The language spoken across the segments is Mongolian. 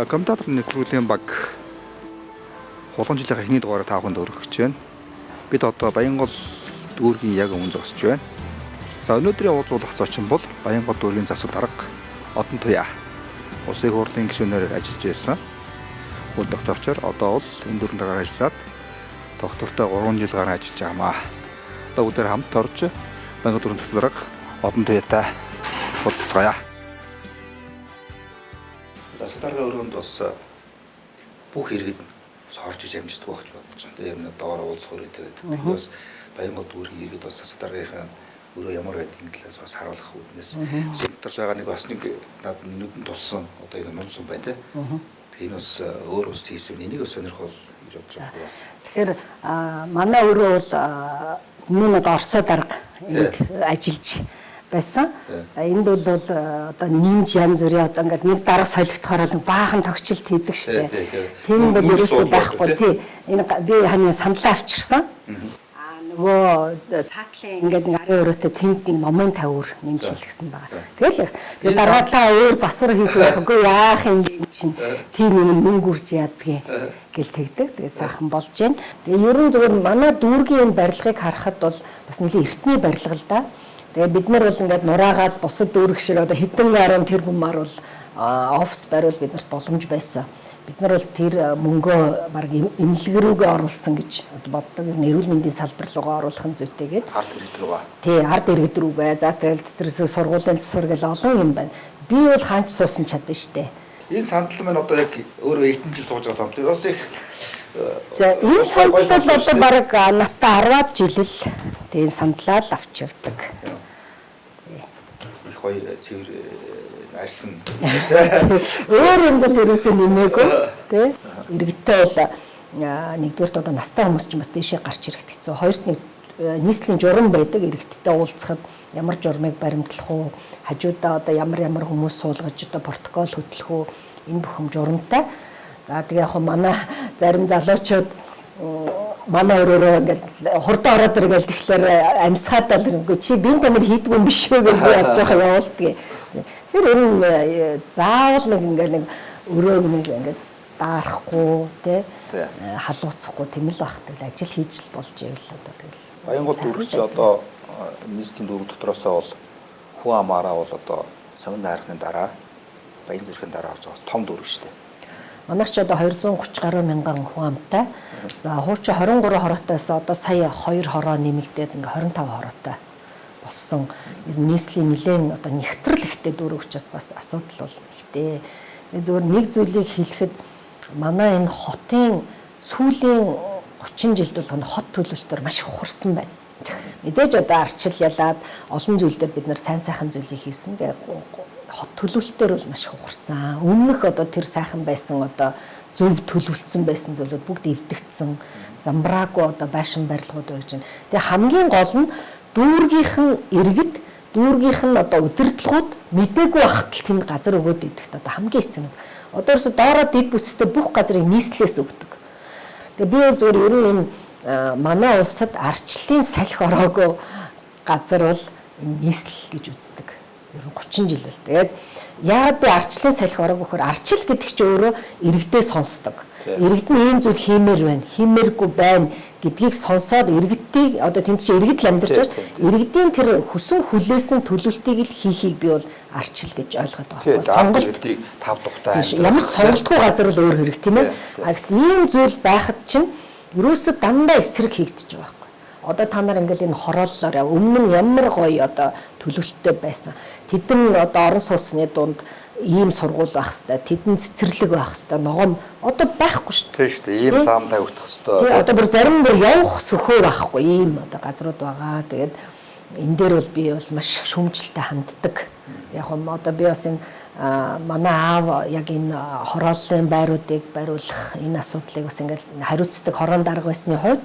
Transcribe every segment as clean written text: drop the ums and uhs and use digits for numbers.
Коммутатор нэвтрүүлгийн баг хулган жилийн эхний дугаараа та бүхэнд өргөж байна. Бид одоо Баянгол дүүргийн яг өмнө зогсож байна. За өнөөдрийн уулзуулах зочин бол Баянгол дүүргийн засаг дарга Одон Туяа. Улсын хурлын гишүүнээр ажиллаж байсан. Хүн докторчоор одоо бол энэ дүүрэн дагаар ажиллаад доктортой 3 жил гарсан ажиллаж байгаамаа. Одоо бүгдээр хамт орж Баянгол дүүргийн засаг дарга Одон Туяатай уулзцгаая. Засаг дарга өрөөнд бас бүх иргэд орж иж амждаг байх гэж бодож байна. Тэр нь доор уулзах үүрэгтэй байдаг. Тэгэхээр бас Баянгол дүүргийн иргэд бас засаг даргийнхаа өөрөө ямар байдгийг талаас бас харуулах үүднээс сентарс байгаа нэг бас нэг над нүдэн тулсан одоо энэ нунсан байна те. Тэгээ энэ бас өөр ус хийсэн энийг бас сонирхол гэж бодож байгаа бас. Тэгэхээр манай өөрөө бол өмнө нь Оросоо дарга ингэж ажиллаж байсан. За энд бол одоо нэмж янз бүрийн одоо ингээд нэг дарга солигдохоор л баахан тогтчлт хийдэг шүү дээ. Тийм бол ерөөсөө байхгүй тий. Энэ би ханы саналаа авчирсан. Нөгөө цаатлын ингээд нэг арын өрөөтэй тэнд нэг номын тавиур нэмж хэлсэн байгаа. Тэгэл дараадлаа өөр засвар хийх байхгүй яах юм чинь тийм юм мөнгө үрж яадгийг гэл тэгдэг. Тэгээ сайхан болж байна. Тэгээ ерөн зөвөр манай дүүргийн барилгыг харахад бол бас нэлийн эртний барилга л да. Тэгээ бид нар бол ингээд нураагаад бусад дүүрэг шиг одоо хэдэн гаруй тэрбумаар бол офис бариул биднэрт боломж байсан. Бид нар бол тэр мөнгөө баг эмнэлэг рүүгээ оруулсан гэж боддог. Эрүүл мэндийн салбар руугаа оруулах нь зүйтэйгээд. Ард иргэд рүүгээ. Тий, ард иргэд рүүгээ. За тэгэл тэрээс сургуулийн засвар гэл олон юм байна. Би бол хаанч суусан чадсан штэ. Энэ сандал маань одоо яг өөрөө эрдэнэ жил сууж байгаа сандал. Бас их за энэ сандал бол одоо баг надтай 10 жил л тэгээ сандлаа л авч явдаг. Их гоё цэвэр арьсан. Өөр юм бол ерөөсөө нэмээгүй тий. Иргэдтэй бол нэгдүгээрт одоо настай хүмүүс ч бас дээшээ гарч ирэх хэцүү. Хоёрт нэг нийслэлийн журам байдаг иргэдтэй уулзахад ямар журмыг баримтлах уу, хажуудаа одоо ямар хүмүүс суулгаж одоо протокол хөтлөх үү, энэ бүхэн журамтай. За тэгээ яг манай зарим залуучууд манай өрөөрөө ингээд хурдан ороод иргээл тэгэхээр амьсгаадаа л үгүй чи бие тамир хийдгүй юм биш үү гэж яаж жоохон явуулдаг. Тэр энэ заавал нэг ингээд нэг өрөөг нэг ингээд даарахгүй тий халууцахгүй тийм л байх тэгэл ажил хийж л болж ивэл одоо тэгэл Баянгол дүүрэг чи одоо нийслэлийн дүүрэг дотроосоо бол хүн амаараа бол одоо Совин найрхны дараа Баян зүрхийн дараа орж байгаа том дүүрэг шүү дээ. Манайх ч одоо 230 гаруй мянган хүн амтай. За хуучин 23 хороотой одоо сая 2 хороо нэмэгдээд ингээ 25 хороотой болсон. Нийслэлийн нэлээд одоо нэгтрэл ихтэй дүүрэг учраас бас асуудал бол ихтэй. Тэгээ зөвхөн нэг зүйлийг хэлэхэд манай энэ хотын сүүлийн 30 жилд бол хот төлөвлөлтөөр маш ухарсан байна. Мэдээж одоо арчил ялаад олон зүйлдер бид нар сайн зүйлийг хийсэн. Тэгээ хот төлөвлөлтөөр бол маш ухарсан. Өмнөх одоо тэр сайхан байсан одоо зөв төлөвлөсөн байсан зүйлүүд бүгд эвдэгдсэн. Замбраагүй одоо байшин барилгууд байж байна. Тэгээ хамгийн гол нь дүүргийнх нь иргэд, дүүргийнх нь одоо удирдлагууд мдээгүй ахтал тэнд газар өгөөд идэгт одоо хамгийн хэцүү нь. Одоо ерөөсө доороо дид бүтцтэй бүх газрыг нийслэлээс өгдөг. Тэгээ би бол зөвхөн ер нь энэ манай улсад арчлалын салхи ороогүй газар бол нийслэл гэж үздэг. Ер нь 30 жил л. Тэгээд яагаад би арчлалын салхи ороог гэхээр арчил гэдэг чинь өөрөө иргэдээ сонсдог. Иргэд нь ийм зүйл хиймээр байна, хиймээргүй байна гэдгийг сонсоод иргэдийг одоо тэнд чинь иргэд л амьдарч байгаа. Иргэдийн тэр хүсэн хүлээсэн төлөвлөлтийг л хийхийг би бол арчил гэж ойлгоод байгаа. Сонголтыг тав тухтай. Ямар ч сонголтгүй газар л өөр хэрэг тийм ээ. Гэтэл ийм зүйл байхад чинь ерөөсөө дандаа эсрэг хийгдэж байгаа. Одоо та нар ингээл энэ хорооллоор өмнө нь ямар гоё одоо төлөвлөлттэй байсан. Тэдэн одоо орон сууцны дунд ийм сургууль байх хэвээр, тэдэн цэцэрлэг байх хэвээр ногоон одоо байхгүй шүү дээ. Тийм шүү дээ. Ийм зам тавигдах хэвээр. Тийм одоо бүр зарим бүр явах сөхөө байхгүй ийм одоо газрууд байгаа. Тэгээд энэ дээр бол би бас маш шүүмжлэлтэй ханддаг. Яг нь одоо би бас энэ манай аав яг энэ хорооллын байруудыг бариулах энэ асуудлыг бас ингээл хариуцдаг хорон дарга байсны хувьд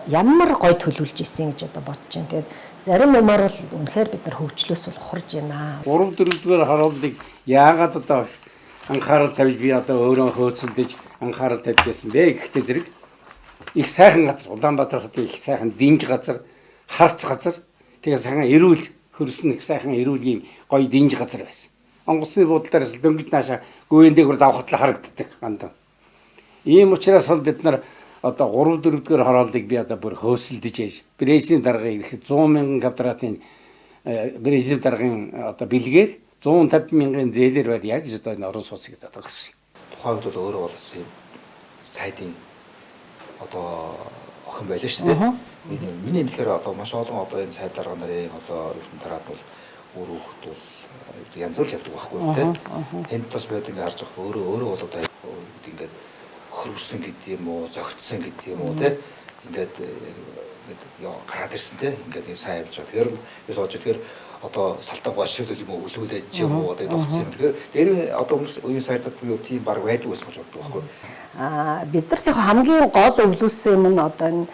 ямар гой төлөвлөж исэн гэж одоо бодож байна. Тэгээд зарим юмар бол үнэхээр бид нар хөгжлөөс бол хурж байна. 3-4-р хорооллыг яагаад одоо анхаарал тавьж би одоо өөрөө хөөцөлдөж анхаарал тавьж байсан бэ гэхдээ зэрэг их сайхан газар Улаанбаатар хотын их сайхан динж газар, харц газар тэгээ сайхан эрүүл хөрсөн их сайхан эрүүл ийм гоё динж газар байсан. онгоцны буудлаараас дөнгөж наашаа гүйн дээгүүр давхатлаа харагддаг гандан. Ийм учраас бол бид нар одоо 3-4 дугаар хорооллыг би одоо бүр хөөсөлдөж яж. Брежневийн даргыг ирэхэд 100,000 квадратын Брежнев даргын одоо бэлгээр 150,000 зээлэр байр яг гэж одоо энэ орон сууцыг одоо гарсан. Тухайн үед бол өөрөө болсон юм сайдын одоо охин байлаа шүү дээ. Миний хэлэхээр одоо маш олон одоо энэ сайд дарга нарын одоо ертөнц тараад бол өөрөө хөлт бол янз бүр явдаг байхгүй юу те. Энд бас байдаг ингээ харж байгаа өөрөө бол одоо ингээд хөрвсөн гэдэг юм уу, зөгцсөн гэдэг юм уу те. Ингээд гараад ирсэн те. Ингээд сайн явж байгаа. Тэгэхээр би сууж тэгэхээр одоо салтан гошилол юм уу хөлүүлээд ч юм уу одоо довцсон юм. Тэгэхээр дээр одоо үеийн сайдад буюу тийм баг байдаг ус болж боддог байхгүй юу. Бид нар яг хамгийн гол өвлүүлсэн юм нь одоо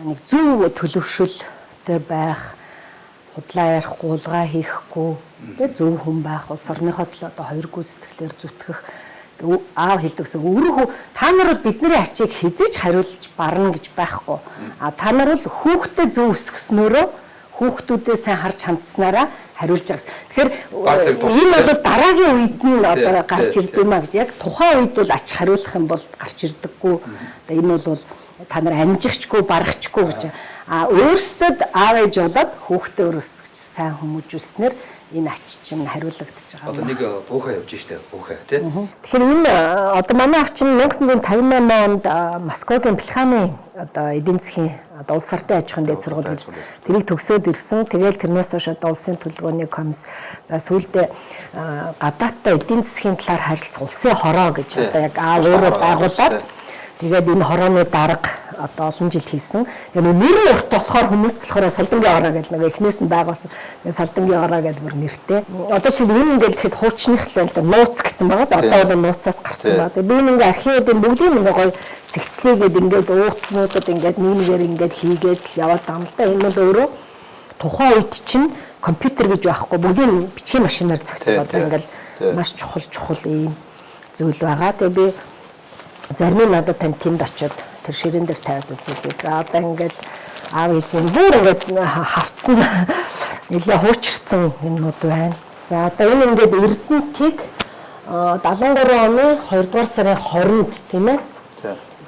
нэг зөв төлөвшөлтэй байх, худлаа ярих, гуулгаа хийхгүй, тэгээ зөв хүн байх, улс орныхоо төлөө одоо хоёргүй сэтгэлээр зүтгэх аав хэлдэгсэн өөрөө та нар бол бидний ачийг хизээж хариулж барна гэж байхгүй. Та нар бол хүүхдэд зөв өсгснөөрөө хүүхдүүдээ сайн харж хандсанараа хариулж байгаа. Тэгэхээр энэ бол дараагийн үед нь одоо гарч ирдэг юм а гэж яг тухайн үед бол ач хариулах юм бол гарч ирдэггүй. Одоо энэ бол та нар амжихчгүй барахчгүй гэж. Өөрсдөд аав ээж болоод хүүхдээ өрөсгөж сайн хүмүүжүүлснээр энэ ач чинь хариулагдаж байгаа. Одоо нэг буухай явж штэ буухай тий. Тэгэхээр энэ одоо манай авч нь 1958 онд Москвагийн Плеханы одоо эдийн засгийн одоо улс ардын аж ахуйн дээд сургууль ирсэн. Тэрийг төгсөөд ирсэн. Тэгэл тэрнээс хойш одоо улсын төлөвлөгөөний комисс за сүүлдээ гадаадтай эдийн засгийн талаар харилцах улсын хороо гэж одоо яг өөрөө байгуулад тэгээд энэ хорооны дарга одоо олон жил хийсэн. Тэгээд нэр нь урт болохоор хүмүүс болохоор салдангийн ороо гэдэг нэг эхнээс нь байгуулсан. Салдангийн ороо гэдэг бүр нэртэй. Одоо чи энэ ингээл тэгэхэд хуучных л нууц гэсэн байгаа. Одоо бол нууцаас гарсан байгаа. Тэгээд би ингээ архивуудын бүгдийг ингээ гоё зэгцлээгээд ингээд уутнуудад ингээд нийгмээр ингээд хийгээд яваад байгаа юм л да. Энэ бол өөрөө тухайн үед чинь компьютер гэж байхгүй бүгдийг бичгийн машинаар зохицуулаад ингээд маш чухал ийм зүйл байгаа. Тэгээд би зарим нь надад тань тэнд очиод тэр ширээн дээр тавиад үзүүлээ. За одоо ингээд аав ээжийн бүр ингээд хавцсан нэлээ хуучирсан юмнууд байна. За одоо энэ ингээд Эрдэнэтийг 73 оны 2 дугаар сарын 20-нд тийм ээ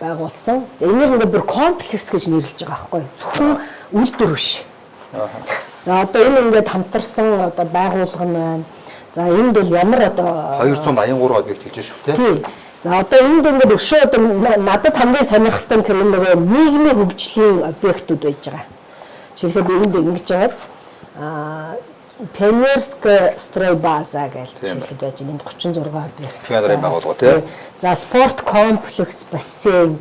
байгуулсан. Энийг ингээд бүр комплекс гэж нэрлэж байгаа байхгүй юу? Зөвхөн үйлдвэр биш. За одоо энэ ингээд хамтарсан одоо байгууллага нь байна. За энд бол ямар одоо 283 объект гэж шүү тийм. За одоо энд ингээд өшөө одоо надад хамгийн сонирхолтой нь тэр нөгөө нийгмийн хөгжлийн объектууд байж байгаа. Жишээлбэл энд ингэж байгааз Пионерская стройбаза гэж хэлээд байж энд 36 объект. Пионерын байгууллага тийм. За спорт комплекс, бассейн,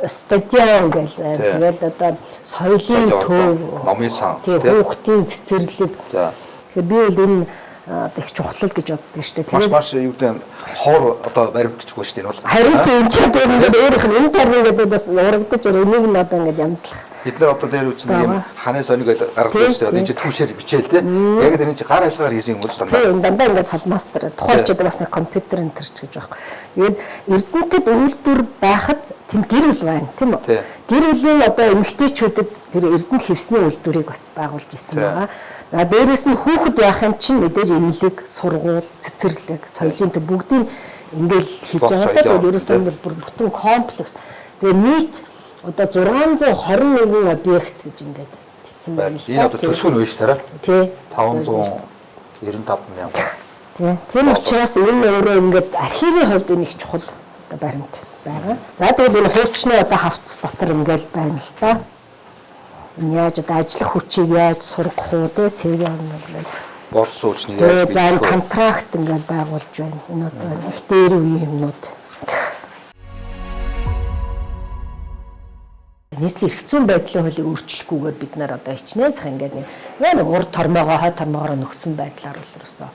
стадион гэж тэгэл одоо соёлын төв, номын сан, хүүхдийн цэцэрлэг. Тэгэхээр би бол энэ их чухал гэж боддог шүү дээ. Маш юу гэдэг хоор одоо баримтчихгүй шүү дээ энэ бол. Харин тийм ч гэдэг ингээд өөрийнх нь энэ тал ингээд бас урагдаж энийг нь одоо ингээд янзлах. Бид нар одоо дээр үзнэ юм ханы соник гаргаж шүү дээ. Энэ чинь түүшээр бичээл тий. Яг тэр энэ чинь гар ашгаар хийсэн юм бол стандарт. Тийм дандаа ингээд фалмастер тухайлчид бас нэг компьютер энэ төрч гэж байхгүй. Тэгээд Эрдэнэтэд үйлдвэр байхад тэнд гэр бүл байна тийм үү? Гэр бүлийн одоо эмэгтэйчүүдэд тэр Эрдэнэт хэвсний үйлдвэрийг бас байгуулж исэн байгаа. За дээрэс нь хүүхэд байх юм чинь мэдээж эмнэлэг, сургууль, цэцэрлэг, соёлын төв бүгдийг ингээл хийж байгаа. Тэгээд ерөөсөн бүр бүтэн комплекс. Тэгээд нийт одоо 621 объект гэж ингээд бичсэн байна. Энэ одоо төсөв нь биш тараа. Тий. 595 мянга. Тий. Тийм учраас энэ өөрөө ингээд архивын хувьд энэ их чухал одоо баримт байгаа. За тэгвэл энэ хуучны одоо хавцс дотор ингээл байна л да. Яаж одоо ажиллах хүчийг яаж сургах уу те CV нэг бод суучны яаж за контракт ингээл байгуулж байна. Энэ одоо их дээр үеийн юмнууд. Нийслэлийн эрх зүйн байдлын хуулийг өөрчлөхгүйгээр бид нар одоо хичнээн сах ингээд нэг урд тормоогоо хой тормоогоор нөхсөн байдлаар бол ерөөсөө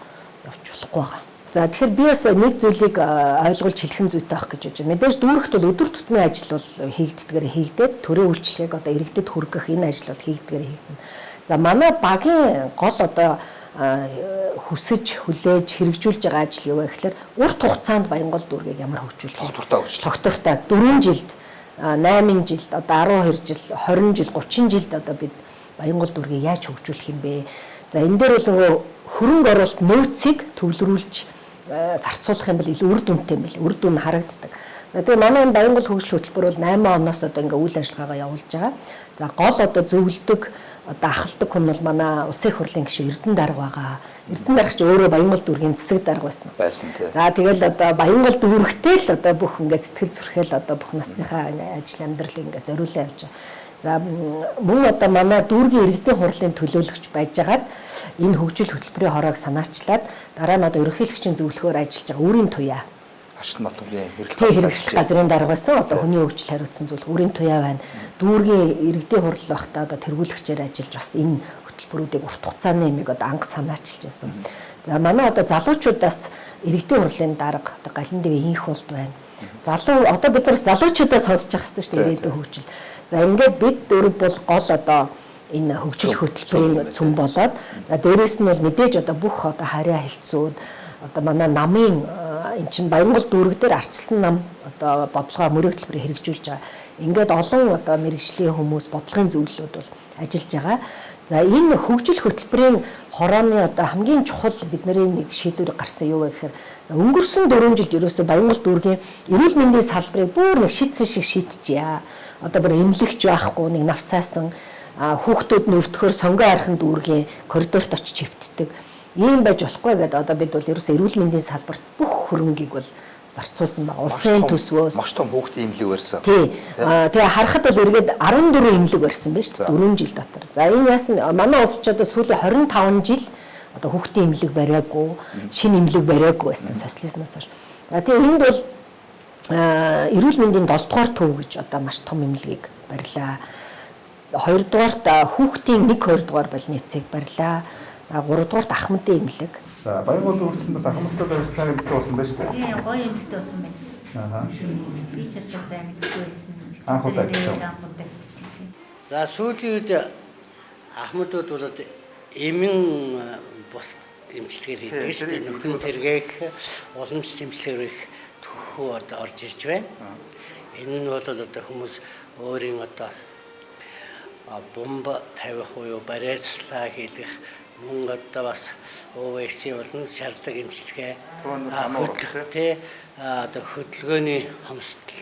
явж болохгүй байгаа. За тэгэхээр би бас нэг зүйлийг ойлгуулж хэлхэн зүйтэй авах гэж байна. Мэдээж дүүрэгт бол өдөр тутмын ажил бол хийгддгээр хийгдээд төрийн үйлчлэгийг одоо иргэдэд хүргэх энэ ажил бол хийгддгээр хийгдэнэ. За манай багийн гол одоо хүсэж хүлээж хэрэгжүүлж байгаа ажил юу вэ гэхээр урт хугацаанд Баянгол дүүргийг ямар хөгжүүлэх тогтвортой 4 жилд 8 жилд одоо 12 жил 20 жил 30 жилд одоо бид Баянгол дүүргийг яаж хөгжүүлэх юм бэ? За энэ дээр бол нөгөө хөрөнгө оруулалт нөөцийг төвлөрүүлж зарцуулах юм бол илүү үр дүнтэй юм бэл. Үр дүн харагддаг. За тэгээ манай энэ Баянгол хөгжил хөтөлбөр бол 8 оноос одоо ингээ үйл ажиллагаагаа явуулж байгаа. За гол одоо зөвлөдөг одоо ахалдаг хүн бол манай улсын их хурлын гишүүн Эрдэнэ дарга байгаа. Эрдэнэ дарга ч өөрөө Баянгол дүүргийн засаг дарга байсан. тий. За тэгэл одоо Баянгол дүүрэгтэй л одоо бүх ингээ сэтгэл зүрхэл одоо бүх насныхаа ажил амьдралыг ингээ зориулсан явж байгаа. За мөн одоо манай дүүргийн иргэдийн хурлын төлөөлөгч байжгаад энэ хөгжил хөтөлбөрийн хороог санаачлаад дараа нь одоо ерөнхийлөгчийн зөвлөхөөр ажиллаж байгаа үрийн туяа. Ашин Матүрийн хэрэглэх газрын дарга байсан. Одоо хүний хөгжил хариуцсан зүйл үрийн туяа байна. Дүүргийн иргэдийн хурал багтаа одоо тэргүүлэгчээр ажиллаж бас энэ хөтөлбөрүүдийг урт хугацааны юмыг одоо анх санаачилж байсан. За манай одоо залуучуудаас иргэдийн хурлын дарга одоо Галин дэвийн инх болд байна. Залуу одоо бид нар залуучуудаас сонсож байгаа хэвчээ шүү дээ ирээдүйн хөгжил. За ингээд бид дөрөв бол гол одоо энэ хөгжил хөтөлбөрийн цөм болоод за дээрэс нь бол мэдээж одоо бүх одоо харьяа хэлцүүд одоо манай намын эн чин Баянгол дүүрэг дээр арчилсан нам одоо бодлогоо мөрөө хөтөлбөрийг хэрэгжүүлж байгаа. Ингээд олон одоо мэрэгжлийн хүмүүс бодлогын зөвлөлүүд бол ажиллаж байгаа. За энэ хөгжил хөтөлбөрийн хорооны одоо хамгийн чухал бидний нэг шийдвэр гарсан юу вэ гэхээр за өнгөрсөн 4 жилд ерөөсөө Баянгол дүүргийн эрүүл мэндийн салбарыг бүр нэг шийдсэн шиг шийдчихъя. Одоо бүр эмнэлэгч байхгүй нэг навсаасан хүүхдүүд нүрдэхөр сонгоо архин дүүргийн коридорт очиж хөвтдөг. Ийм байж болохгүй гэдэг одоо бид бол ерөөсөө эрүүл мэндийн салбарт бүх хөрөнгийг бол зарцуулсан байна. Улсын төсвөөс маш том хүүхдийн эмнэлэг барьсан. Тий. Тэгээ харахад бол эргээд 14 эмнэлэг барьсан байна шүү дээ 4 жил дотор. За энэ яасан манай улс ч одоо сүүлийн 25 жил одоо хүүхдийн эмнэлэг бариагүй, шинэ эмнэлэг бариагүй байсан социализмоос хойш. За тэгээ энд бол эрүүл мэндийн 7 дугаар төв гэж одоо маш том эмнэлгийг барьлаа. 2 дугаарт хүүхдийн 1-2 дугаар больницыг барьлаа. За 3 дугаарт ахмадын эмнэлэг. За Баянгол дүүргчэнд бас ахмадтай барьсан эмнэлэг болсон байна шүү дээ. Тийм гоё эмнэлэгтэй болсон байна. Аа. Би ч одоо сайн мэдгүй байсан. Анх удаа гэсэн. За сүүлийн үед ахмадууд бол эмэн бус эмчилгээр хийдэг шүү дээ. Нөхөн сэргээх, уламжлалт эмчилгээр их төхөө одоо орж ирж байна. Энэ нь бол одоо хүмүүс өөрийн одоо бомб тавих уу барьцлаа хийх мөн одоо бас ОВС болон шаардлагатай эмчилгээ хөдөлгөх тий одоо хөдөлгөөний хамсдал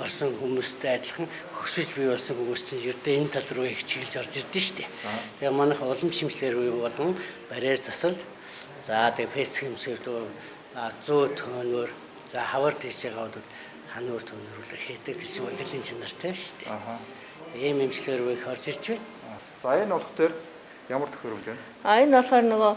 орсон хүмүүстэй адилхан хөксөж бий болсон хүмүүс чинь ердөө энэ тал руу их чиглэж орж ирдэ шүү дээ. Тэгээ манайх улам шимжлэр үе болон барьер засал за тэгээ фэцэг юмсэрлөө 100 тоноор за хавар тийш байгаа бол хануур тоноор хийдэг гэсэн үеийн чанартай шүү дээ. Ийм эмчилгээр үе их орж ирж байна. За энэ болох дээр ямар төхөөрөмж байна? Энэ болохоор нөгөө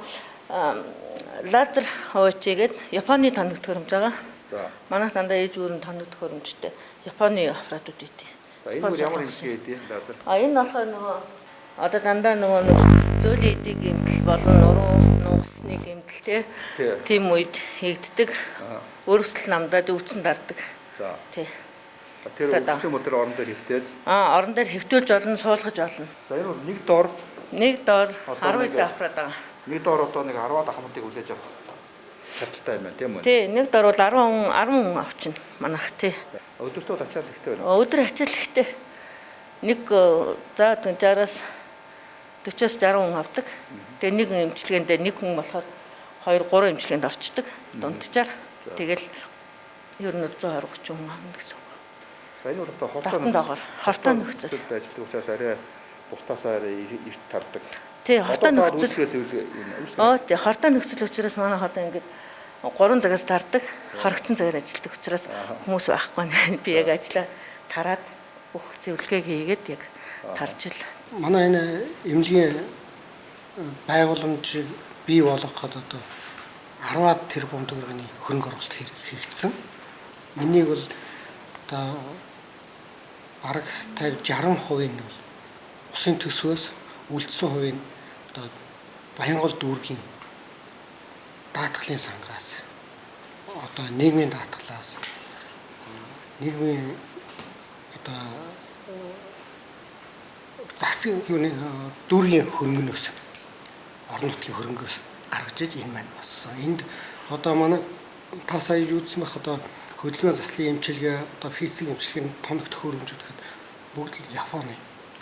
лазер хөөчгээд Японы тоног төхөөрөмж байгаа. За. Манайх дандаа ээж үүрэн тоног төхөөрөмжтэй Японы аппаратууд үүдээ. За энэ бүр ямар эмчилгээ хийдэг лазер? Энэ болохоор нөгөө одоо дандаа нөгөө нэг зөөлөн эдийг гэмтэл болон нуруу нугасны гэмтэл тийм үед хийгддэг. Өргөсөл намдаад өвцөн дарддаг. За. Тий. Тэр өвчтөн мөр орон дээр хэвтээд. Орон дээр хэвтүүлж болно, суулгаж болно. За энэ бол нэг доор 10 д аппарат байгаа. нэг доор одоо нэг 10-аад ахмадыг хүлээж авах чадaltaй юм байна тийм үү? Тий, нэг дор бол 10 авчин манайх тий. Өдөртөө бол ачаал ихтэй байна. Өдөр ачаал ихтэй. Нэг за 60-аас 40-аас 60 хүн авдаг. Тэгээ нэг эмчилгээндээ нэг хүн болохоор 2-3 эмчилгээнд орчдөг. Дунджаар. Тэгэл ер нь 120-30 хүн авна гэсэн үг. За энэ бол одоо хортой нөхцөл ажилладаг учраас арай бусдаас арай эрт тардаг. Тий, хортой нөхцөл. Тий, хортой нөхцөл учраас манай одоо ингээд 3 цагаас тардаг, хоригдсон цагаар ажилладаг учраас хүмүүс байхгүй нэ. Би яг ажиллаа тараад бүх зөвлөгийг хийгээд яг тарж ил. Манай энэ эмнэлгийн байгууламжийг бий болгоход одоо 10-аад тэрбум төгрөгийн хөрөнгө оруулалт хийгдсэн. Энийг бол одоо бараг 50-60% нь бол усын төсвөөс үлдсэн хувийн одоо Баянгол дүүргийн даатгалын сангаас одоо нийгмийн даатгалаас нийгмийн одоо засгийн юуны дүүргийн хөрөнгөнөөс орон нутгийн хөрөнгөөс гаргаж иж энэ маань болсон. Энд одоо манай та сая юудсан байх одоо хөдөлгөөн заслын эмчилгээ одоо физик эмчилгээний тоног төхөөрөмжүүд гэхэд бүгд л Японы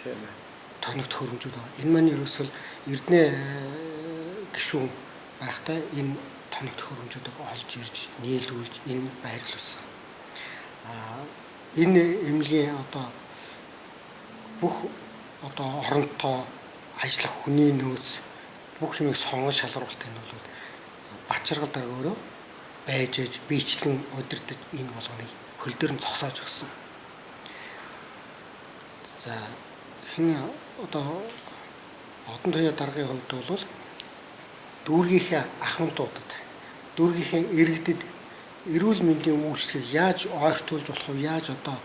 тийм ээ тоног төхөөрөмжүүд байна. Энэ маань ерөөсөө Эрдэнэ гишүүн байхдаа энэ тоног төхөөрөмжүүдийг олж ирж нийлүүлж энэ байрлуулсан. Энэ эмнэлгийн одоо бүх одоо оронтой ажиллах хүний нөөц бүх юмыг сонгож шалгаруултыг нь бол Бачаргал дарга өөрөө байж ээж биечлэн удирдах энэ болгоныг хөл дээр нь зогсоож өгсөн. За хэн одоо одон туяа даргын хувьд бол дүүргийнхээ ахмадуудад дүүргийнхээ иргэдэд эрүүл мэндийн үйлчлэгийг яаж ойртуулж болох вэ? Яаж одоо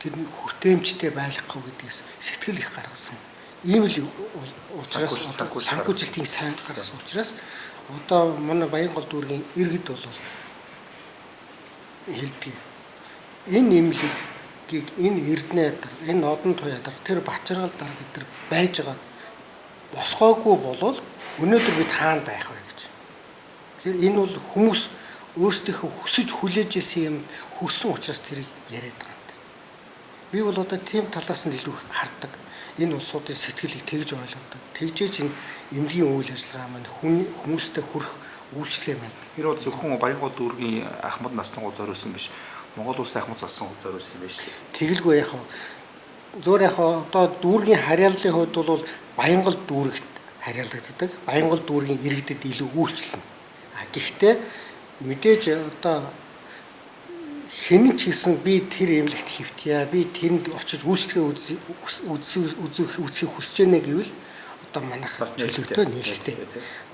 тэр хүртээмжтэй байх вэ гэдгээс сэтгэл их гаргасан. Ийм л учраас санхүүжилтийн сайн гаргасан учраас одоо манай Баянгол дүүргийн иргэд бол хэлдэг. Энэ имлэгийг энэ Эрдэнэ энэ одон туяа тэр Бачаргал дарга тэр байж байгаа босгоогүй болвол өнөөдөр бид хаана байх вэ гэж. Тэгэхээр энэ бол хүмүүс өөрсдийнхөө хүсэж хүлээж исэн юм хүрсэн учраас тэрийг яриад байгаа юм. Би бол одоо тийм талаас нь илүү хардаг. Энэ улсуудын сэтгэлийг тэгж ойлгодог. Тэгжээч энэ эмнэлгийн үйл ажиллагаа маань хүмүүстэй хүрэх үйлчлэгээ маань. Тэр бол зөвхөн Баянгол дүүргийн Ахмад наснагуу зориулсан биш. Монгол улсын Ахмад зассан зориулсан юм байна шүү дээ. Тэгэлгүй яг зөөр яг одоо дүүргийн харьяаллын хувьд бол Баянгол дүүрэгт харьяалагддаг. Баянгол дүүргийн иргэдэд илүү үйлчлэнэ. Гэхдээ мэдээж одоо хэн ч гэсэн би тэр эмнэлэгт хэвтья, би тэнд очиж үйлчлэгээ үзэхийг хүсэж байна гэвэл одоо манайх чөлөөтэй нээлттэй.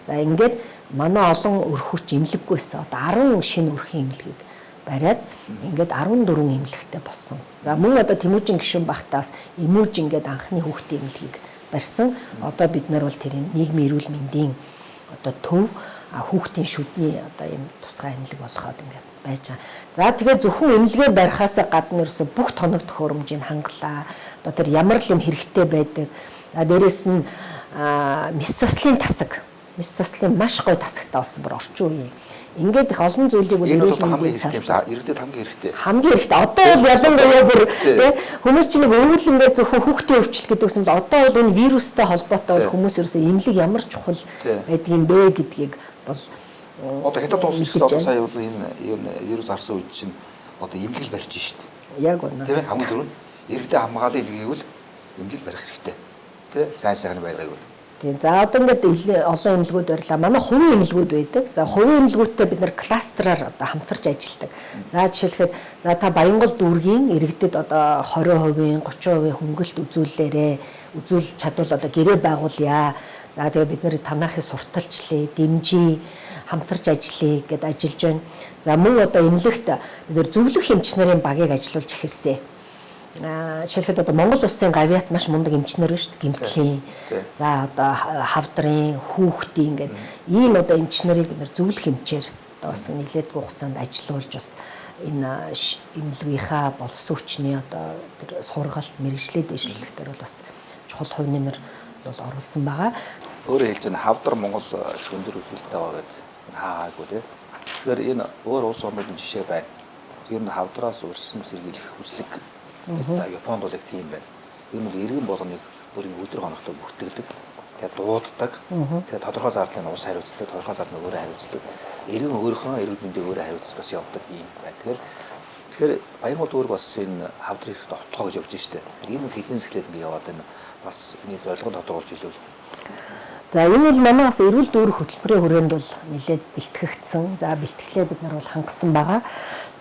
За ингээд манай олон өрхөч эмнэлэггүйсэн одоо 10 шинэ өрхийн эмнэлгийг бариад ингээд 14 эмнэлэгтэй болсон. За мөн одоо Тэмүүжин гишүүн багтаас Эмүүж ингээд анхны хүүхдийн эмнэлгийг барьсан. Одоо бид нар бол тэрийн нийгмийн эрүүл мэндийн одоо төв хүүхдийн шүдний одоо юм тусгай эмнэлэг болгоод ингээд байж байгаа. За тэгээ зөвхөн эмнэлгээ барихаас гадна ерөөсө бүх тоног төхөөрөмжийг хангалаа. Одоо тэр ямар л юм хэрэгтэй байдаг. Дээрээс нь мис заслын тасаг. Мис заслын маш гоё тасагтай болсон бүр орчин үеийн. Ингээд их олон зүйлийг бол эрүүл мэндийн салбар иргэдэд хамгийн хэрэгтэй. Хамгийн хэрэгтэй. Одоо бол ялангуяа бүр тий хүмүүс чинь нэг өвөл ингээд зөвхөн хүүхдийн өвчлөл гэдэг юм л одоо бол энэ вирустай холбоотой бол хүмүүс ерөөсөө эмнэлэг ямар чухал байдгийг бэ гэдгийг бол одоо хятад улс ч гэсэн одоо сая бол энэ вирус арсан үед чинь одоо эмнэлэг барьж шít. Яг үнэ. Тийм хамгийн түрүүнд иргэдэд хамгаалал илгээвэл эмнэлэг барих хэрэгтэй. Тэ сайн сайхны байгааг. Тийм. За одоо ингээд олон эмнэлгүүд барьлаа. Манай хувийн эмнэлгүүд байдаг. За хувийн эмнэлгүүдтэй бид нар кластераар одоо хамтарч ажилладаг. За жишээлхэд за та Баянгол дүүргийн иргэдэд одоо 20%, 30% хөнгөлт үзүүлээрэ. Үзүүлж чадвал одоо гэрээ байгуулъя. За тэгээ бид нэр танахыг сурталчлаа, дэмжиж, хамтарч ажиллая гэд ажиллаж байна. За мөн одоо эмнэлэгт бид нэр зөвлөх эмч нарын багийг ажиллуулж эхэлсэн. Жишээлхэд одоо Монгол улсын гавьяат маш мундаг эмчнэр байна шүү дээ. Гэмтлийн. За одоо хавдрын, хүүхдийн ингээд ийм одоо эмчнэрийг бид нэр зөвлөх эмчээр одоо бас нэлээдгүй хугацаанд ажиллуулж бас энэ эмнэлгийнхаа болсон хүчний одоо тэр сургалт мэрэгжлээ дэвшүүлэхдээ бол бас чухал хувь нэмэр бол оруулсан байгаа. Өөрөөр хэлж байгаа хавдар Монгол өндөр үзүүлэлттэй байгаа гэдэг хаагаагүй тийм. Тэгэхээр энэ өөр улс орнуудын жишээ байна. Ер нь хавдраас урьдчилан сэргийлэх хүслэг за Японд бол яг тийм байна. Ер нь иргэн болгоныг бүрийн өдөр хоногтой бүртгэдэг. Тэгээ дууддаг. Тэгээ тодорхой зардлын ус хариуцдаг, тодорхой зардлын өөрөө хариуцдаг. Иргэн өөрийнхөө эрүүл мэндийг өөрөө хариуцж бас явдаг юм байна. Тэгэхээр Баянгол дүүрэг бас энэ хавдрын хэсэгт оттогоо гэж явж штэ. Энэ хэзээ сэхлээд ингэ яваад байна. Бас энэ зорилгод тодорхойлж илүүл. За энэ бол манай бас эрүүл дүүрэг хөтөлбөрийн хүрээнд бол нэлээд бэлтгэгдсэн. За бэлтгэлээ бид нар бол хангасан байгаа.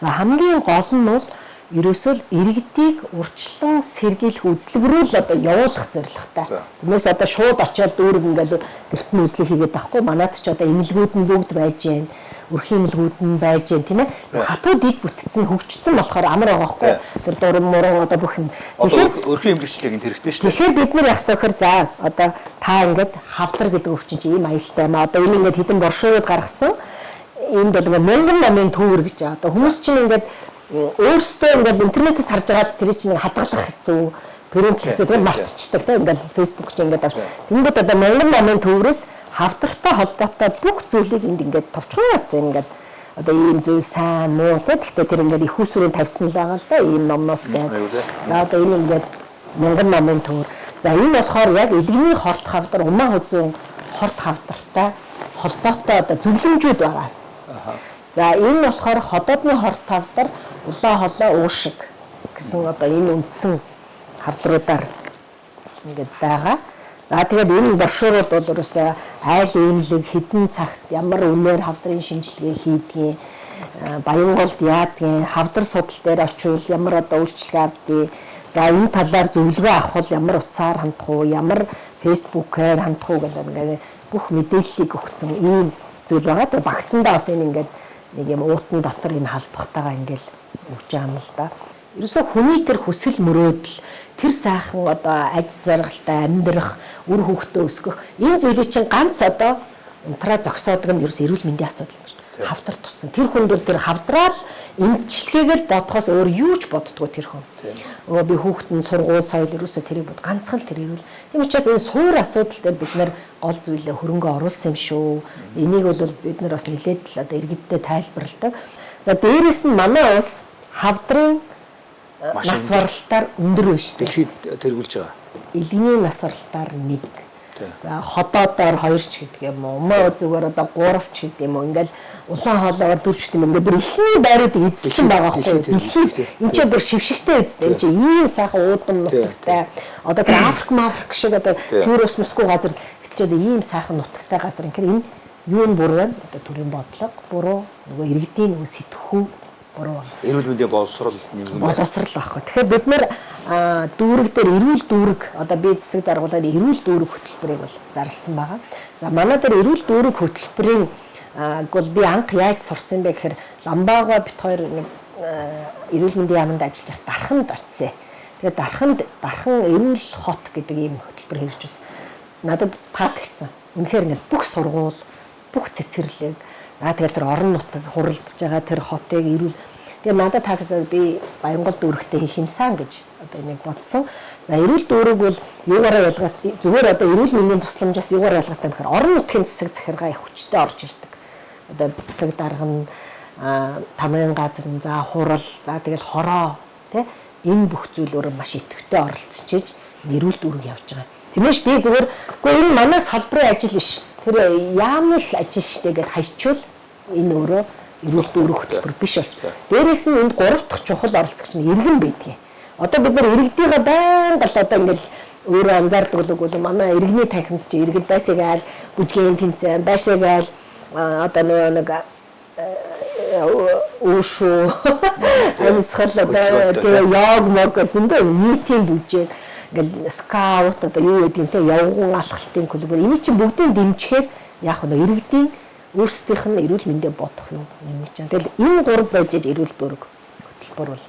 За хамгийн гол нь бол ерөөсөө иргэдийг урьдчилан сэргийлэх үзлэг рүү л одоо явуулах зорилготой. Хүмүүс одоо шууд очиад дүүрэг ингээл гэртэн үзлэг хийгээд байхгүй. Манайд ч одоо эмнэлгүүд нь бүгд байж гэн. Өрхийн эмнэлгүүд нь байж гэн тийм ээ. Хатуу дэд бүтцэн хөгжсөн болохоор амар байгаа байхгүй. Тэр дуран муран одоо бүх юм. Тэгэхээр өрхийн эмнэлчлэг энэ хэрэгтэй шүү дээ. Тэгэхээр бид нар яах вэ гэхээр за одоо та ингээд хавдар гэдэг өвчин чинь ийм аюултай юм аа. Одоо энэ ингээд хэдэн боршууд гаргасан. Энд бол ингээд мянган намын төвөр гэж байгаа. Одоо хүмүүс чинь ингээд өөрсдөө ингээд интернетээс харж байгаа тэр чинь хадгалах хэцүү, принт хэцүү тийм мартчихдаг тийм ингээд фэйсбүүк чинь ингээд тэнгууд одоо мянган намын төврөөс хавдартай холбоотой бүх зүйлийг энд ингээд товчхон яцсан ингээд одоо ийм зүйл сайн муу гэхдээ тэр ингээд их усүрийн тавьсан л байгаа л да ийм номноос гэдэг. За одоо энэ ингээд мянган намын төвөр. За энэ болохоор яг илгэний хорт хавдар, умаа хүзүүн хорт хавдартай холбоотой одоо зөвлөмжүүд байгаа. За энэ болохоор ходоодны хорт талдар улаан холоо уушиг гэсэн одоо энэ үндсэн хавдруудаар ингээд байгаа. За тэгээд энэ брошюрууд бол ерөөсөө айл эмнэлэг хідэн цагт ямар үнээр хавдрын шинжилгээ хийдгийг, Баянголд яадгийг, хавдар судал дээр очивол ямар одоо үйлчлэг авдгийг, за энэ талаар зөвлөгөө авах ямар утсаар хандах уу, ямар фэйсбүүкээр хандах уу гэдэг ингээд бүх мэдээллийг өгсөн ийм зүйл байгаа. Тэгээд багцсандаа бас энэ ингээд нэг юм уутан дотор энэ халбахтайгаа ингээд өгч байгаа юм л да. Ерөөсөө хүний тэр хүсэл мөрөөдөл, тэр сайхан одоо аж заргалтай амьдрах, үр хөвгтөө өсгөх энэ зүйлийг чинь ганц одоо унтраа зогсоодог нь ерөөс эрүүл мэндийн асуудал юм. Хавдар туссан. Тэр хүнд бол тэр хавдраар эмчилгээгээр бодохоос өөр юу ч боддгоо тэр хүн. Өө би хүүхэд нь сургууль соёл ерөөсөө тэрийг бод ганцхан л тэр эрүүл. Тийм учраас энэ суур асуудал дээр бид нэр гол зүйлээ хөрөнгө оруулсан юм шүү. Энийг бол бид нар бас нэлээд л одоо иргэддээ тайлбарладаг. За дээрэс нь манай улс хавдрын нас баралтаар өндөр байна шүү дээ. Дэлхийд тэргүүлж байгаа. Илгэний нас баралтаар 1. За ходоодоор 2 ч гэдэг юм уу. Мөө зүгээр одоо 3 ч гэдэг юм уу. Ингээл улаан хоолойгоор 4 ч гэдэг юм. Ингээд бүр ихний байрууд эзэлсэн байгаа байхгүй. Дэлхийд энэ ч бүр шившигтэй эзэлсэн. Энэ чинь ийм сайхан уудам нутагтай. Одоо тэр Африк шиг одоо цэвэр ус мөсгүй газар битчээд ийм сайхан нутагтай газар. Тэгэхээр энэ юу нь буруу вэ? Одоо төрийн бодлого буруу. Нөгөө иргэдийн нөгөө сэтгхүү буруу. Эрүүл мэндийн боловсрол нэмгэн боловсрал байхгүй. Тэгэхээр бид нэр дүүрэг дээр эрүүл дүүрэг одоо би засаг даргуулаад эрүүл дүүрэг хөтөлбөрийг бол зарласан байгаа. За манай дээр эрүүл дүүрэг хөтөлбөрийн гол би анх яаж сурсан бэ гэхээр Ламбаага бит хоёр нэг эрүүл мэндийн яамд ажиллаж дарханд очив. Тэгээд дархан эрүүл хот гэдэг ийм хөтөлбөр хэрэгжүүлсэн. Надад таалагдсан. Үнэхээр ингээд бүх сургууль, бүх цэцэрлэг, за тэгээд тэр орон нутаг хуралдаж байгаа тэр хотыг эрүүл. Тэгээд надад таалагдаад би Баянгол дүүрэгтэй хийх юмсан гэж одоо энийг бодсон. За эрүүл дүүрэг бол юугаараа ялгаад зүгээр одоо эрүүл мэндийн тусламжаас юугаараа ялгаатай гэхээр орон нутгийн засаг захиргаа их хүчтэй орж ирдэг. Одоо засаг дарга нь тамгын газар нь за хурал, за тэгэл хороо тий энэ бүх зүйл өөрөө маш идэвхтэй оролцож иж эрүүл дүүрэг явж байгаа. Тиймээс би зүгээр үгүй энэ манай салбарын ажил биш. Тэр яамны ажил штэ гэж хайчвал энэ өөрөө эрүүл дүүрэг хөтөлбөр биш бол. Дээрээс нь энд 3 дахь чухал оролцогч нь иргэн байдгийг. Одоо бид нар иргэдийнхээ байнга л одоо ингээл өөрөө анзаардаг бол манай иргэний танхимд чи иргэд байсагаал бүжгийн тэнцэн байсагаал одоо нэг өөшөө амьсгал одоо тэгээ яг мог зөндөө нийтийн бүжиг ингээл скаут одоо юу гэдэг те явган алхалтын клуб энэ чинь бүгдийг дэмжихээр яг нь иргэдийн өөрсдийнх нь эрүүл мэндэ бодох юм нэмж байгаа. Тэгэл энэ 3 байж эрүүл дүүрэг хөтөлбөр бол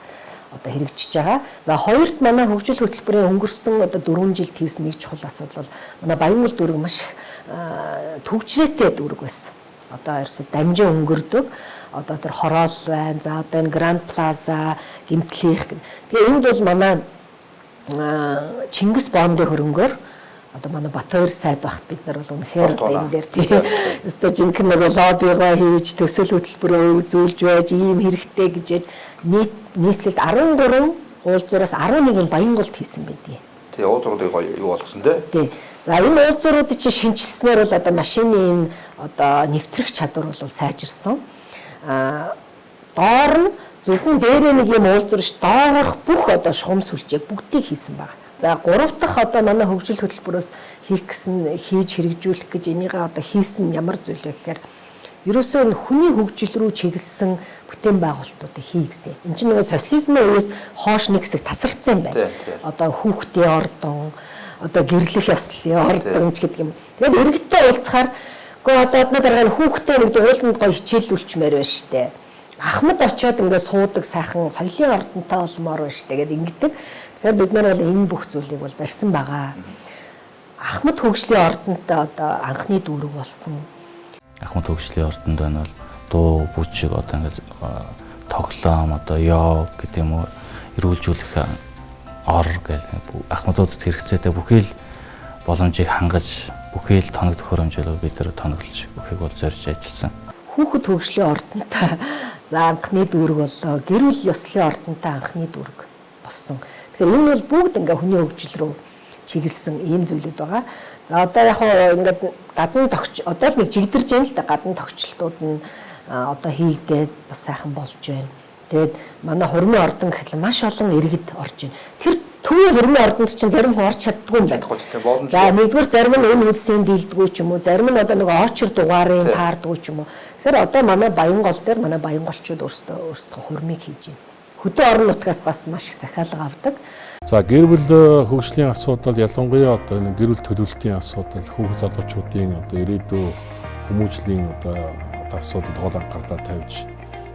одоо хэрэгжиж байгаа. За хоёрт манай хөгжил хөтөлбөрийн өнгөрсөн одоо 4 жилд хийсэн нэг чухал асуудал бол манай Баянгол дүүрэг маш төвчрээтэй дүүрэг байсан. Одоо ерөөсөд дамжин өнгөрдөг. Одоо тэр хороол байна. За одоо энэ Гранд Плаза, Гимтлих. Тэгээ энд бол манай Чингис Бондын хөрөнгөөр одоо манай Батбаяр сайд багт бид нар бол үнэхээр энэ дээр тийм өстой жинхэнэ нэг лоббигоо хийж төсөл хөтөлбөрөө үзүүлж байж ийм хэрэгтэй гэж нийслэлд 13 уулзуураас 11-ийг Баянголд хийсэн байдгийг. Тэгээ уулзууруудыг юу болгосон тий? За энэ уулзууруудыг чи шинжилснээр бол одоо машины энэ одоо нэвтрэх чадвар бол сайжирсан. Доор нь зөвхөн дээрээ нэг юм уулзуурш доорх бүх одоо шугам сүлжээг бүгдийг хийсэн байна. За 3 дахь одоо манай хөгжил хөтөлбөрөөс хийж хэрэгжүүлэх гэж энийгээ одоо хийсэн ямар зүйл вэ гэхээр ерөөсөө энэ хүний хөгжил рүү чиглэсэн бүтээн байгуулалтуудыг хий гэсэн. Энд чинь нөгөө социализмын үеэс хоош нэг хэсэг тасарсан юм байна. Одоо хүүхдийн ордон, одоо гэрлэх ёслолын ордон ч гэдэг юм. Тэгээд иргэдтэй уулзахаар гоо одоо одны дараа хүүхдээ нэг ууланд гоё хичээлүүлчмээр байна штэ. Ахмад очиод ингээд суудаг сайхан соёлын ордонтой олмоор байна штэ гэдэг ингэдэг. Тэгэхээр бид нар бол энэ бүх зүйлийг бол барьсан байгаа. Ахмад хөгжлийн ордонтой одоо анхны дүүрэг болсон. Ахмад хөгжлийн ордонд байна бол дуу, бүжиг одоо ингээд тоглоом одоо ёо гэдэг юм уу эрүүлжүүлэх ор гэх ахмадуудад хэрэгцээтэй бүхий л боломжийг хангаж бүхий л тоног төхөөрөмжөөр бид нар тоноглож бүхийг бол зорж ажилласан. Хүүхэд хөгжлийн ордонтой за анхны дүүрэг боллоо. Гэрүүл ёслолын ордонтой анхны дүүрэг болсон. Тэгэхээр энэ бол бүгд ингээ хүний хөгжил рүү чиглэсэн ийм зүйлүүд байгаа. За одоо яг ингээд гадны одоо л нэг жигдэрж байна л да гадны тогтчлтууд нь одоо хийгдээд бас сайхан болж байна. Тэгээд манай хурмын ордон гэхэл маш олон иргэд орж байна. Тэр төвийн хурмын ордонд чинь зарим хүн орч чаддгүй юм байна. За нэгдүгээр зарим нь өн хөлсийн дийлдэггүй ч юм уу, зарим нь одоо нэг очер дугаарын таардгүй ч юм уу. Тэгэхээр одоо манай Баянгол дээр манай баянголчууд өөрсдөө хурмыг хийж байна. Хөдөө орон нутгаас бас маш их захиалга авдаг. За гэр бүл хөгжлийн асуудал ялангуяа одоо энэ гэр бүл төлөвлөлтийн асуудал хүүхэд залуучуудын одоо ирээдүйн хүмүүжлийн одоо асуудалд гол анхаарлаа тавьж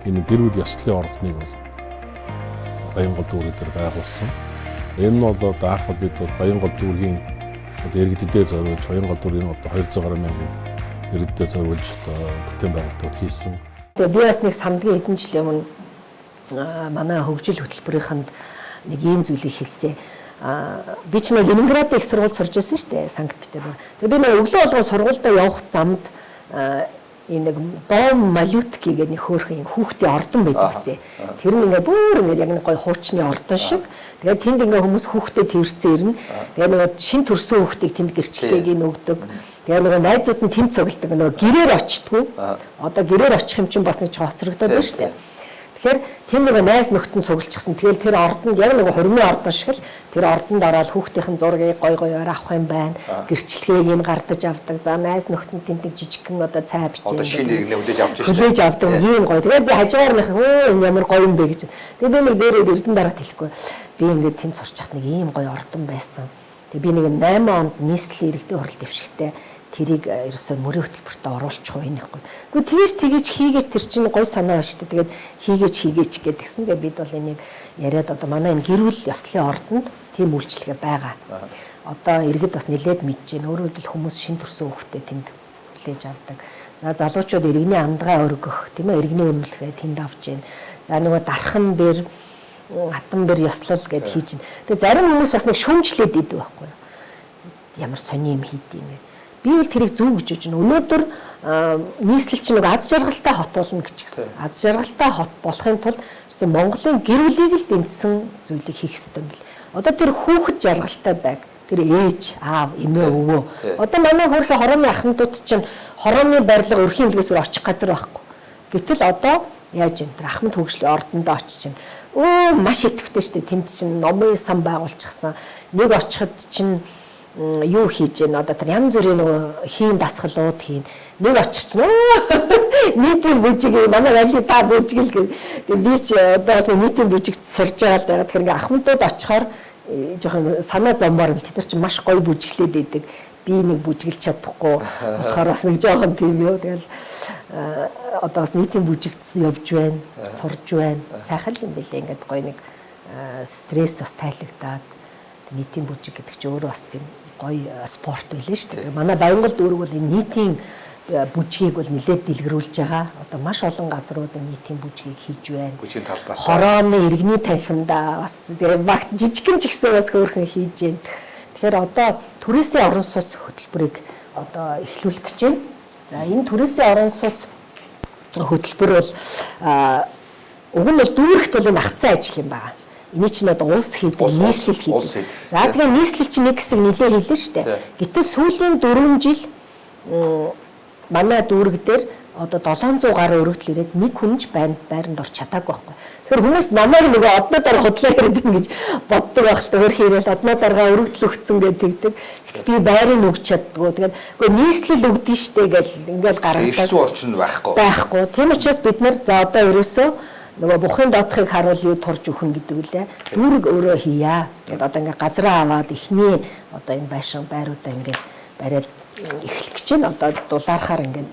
энэ гэр бүл ёслолын ордныг бол Баянгол дүүрэг дээр байгуулсан. Энэ нь бол одоо анх бид бол Баянгол дүүргийн одоо иргэдэд зориулж Баянгол дүүргийн одоо 200 гаруй мянган иргэдэд зориулж одоо бүтээн байгуулалт хийсэн. Тэгээ би бас нэг самдгийн хэдэн жилийн өмнө манай хөгжил хөтөлбөрийнхэнд нэг ийм зүйлийг хэлсэн. Би ч нэг Ленинградын их сургуульд сурж байсан шүү дээ, Санкт-Петербург. Тэгээ би нэг өглөө болгон сургуультай явах замд ийм нэг Дом Малютки гэдэг нэг хөөрхөн хүүхдийн ордон байдаг гэсэн. Тэр нь ингээ бүр ингээ яг нэг гоё хуучны ордон шиг. Тэгээд тэнд ингээ хүмүүс хүүхдэд тэрвэрцэн ирнэ. Тэгээд нөгөө шин төрсөн хүүхдийг тэнд гэрчлэгийг нөгдөг. Тэгээд нөгөө найзууд нь тэнд цугладаг. Нөгөө гэрээр очтгүй. Одоо гэрээр очих юм чинь бас нэг цооцрогдоод байна шүү дээ. Тэгэхээр тэр нэг найз нөхдөд цуглчихсан. Тэгэл тэр ордонд яг нэг хурмын ордон шиг л тэр ордонд ороод хүүхдийн зургийг гой гойоор авах юм байна. Гэрчлэгийг нь гардаж авдаг. За найз нөхдөд тэнд нэг жижигхэн одоо цай бичиж одоо шинэ иргэнэ хүлээж авч шүү. Хүлээж авдаг ийм гоё. Тэгээд би хажуугаар нэх энэ ямар гоё юм бэ гэж. Тэгээд би нэг дээрээ эрдэн дараад хэлэхгүй. Би ингээд тэнд сурч хат нэг ийм гоё ордон байсан. Тэгээд би нэг 8 онд нийслэлийн иргэдийн хурал дэвшигтэй тэрийг ерөөсөө мөрийн хөтөлбөртөө оруулчих уу энэ ихгүй. Гэхдээ тэгэж хийгээч тэр чинь гой санаа ба шүү дээ. Тэгээд хийгээч гэдгсэн. Тэгээд бид бол энийг яриад одоо манай энэ гэр бүл ёслолын ордонд тийм үйлчлэгээ байгаа. Одоо иргэд бас нэлээд мэдж байна. Өөрөөр хэлбэл хүмүүс шин төрсөн хүүхдэд тэнд хүлээж авдаг. За залуучууд иргэний андгаа өргөх, тийм ээ, иргэний үнэмлэхээ тэнд авч байна. За нөгөө дархан бэр, хатан бэр ёслол гэд хийж байна. Тэгээд зарим хүмүүс бас нэг шүмжлээд идэв байхгүй юу? Ямар сони юм хийдیں۔ Би бол тэрийг зөв гэж бодож байна. Өнөөдөр нийслэл чинь нэг аз жаргалтай хот болно гэж гисэн. Аз жаргалтай хот болохын тулд Монголын гэр бүлийг л дэмжсэн зүйлийг хийх хэрэгтэй юм бэл. Одоо тэр хүүхэд жаргалтай байг. Тэр ээж, аав, эмээ, өвөө. Одоо манай хөрхийн хорооны ахмадууд чинь хорооны барилга өрхийн эмнэлгээс очих газар байхгүй. Гэтэл одоо яаж юм тэр ахмад хөгжлийн ордондоо очиж чинь маш идэвхтэй шүү дээ. Тэнд чинь номын сан байгуулчихсан. Нэг очиход чинь юу хийж гэн одоо тэр янз бүрийн нөгөө хийн дасгалууд хийн нэг очих чинь нийтийн бүжиг манай вали та бүжгэл гэх. Тэгээ би ч одоо бас нийтийн бүжигт сурж байгаа л тэгэхээр ингээ ахмадууд очихоор жоохон санаа зомбоор юм. Тэр чинь маш гоё бүжиглээд идэг. Би нэг бүжиглж чадахгүй болохоор бас нэг жоохон тийм юу. Тэгэл одоо бас нийтийн бүжигт явж байна, сурж байна. Сайхан юм билээ ингээд гоё нэг стресс бас тайлагдаад нийтийн бүжиг гэдэг чинь өөрөө бас тийм гоё спорт байлаа шүү дээ. Манай Баянгол дүүрэг бол энэ нийтийн бүжгийг бол нэлээд дэлгэрүүлж байгаа. Одоо маш олон газрууд нийтийн бүжгийг хийж байна. Бүжгийн талбай. Хорооны иргэний танхимдаа бас тэгээ багт жижигхэн ч гэсэн бас хөөрхөн хийж байна. Тэгэхээр одоо түрээсийн орон сууц хөтөлбөрийг одоо эхлүүлэх гэж байна. За энэ түрээсийн орон сууц хөтөлбөр бол уг нь бол дүүрэгт бол энэ хацсан ажил юм байна. Эний чинь одоо улс хийдэг, нийслэл хийдэг. За тэгээ нийслэл чинь нэг хэсэг нэлээ хийлээ шүү дээ. Гэтэл сүүлийн 4 жил манай дүүрэг дээр одоо 700 гаруй өргөдөл ирээд нэг хүн ч байранд орч чадаагүй байхгүй. Тэгэхээр хүмүүс намайг нөгөө однуудаар хотлоо яриад байна гэж боддог байх л та хөрх ирээл однуудаараа өргөдөл өгцөн гэдэг. Гэтэл би байрыг өгч чаддгүй. Тэгээд үгүй нийслэл өгдөн штэ гэл ингээл гаргадаг. Ирсэн орчин байхгүй. Байхгүй. Тийм учраас бид нар за одоо ерөөсөө нөгөө бухын доотхыг харуул юу турж өгөн гэдэг үлээ. Дүүрэг өөрөө хийя. Тэгээд одоо ингээ газраа аваад ихний одоо энэ байшин байруудаа ингээ бариад эхлэх гэж байна. Одоо дулаархаар ингээ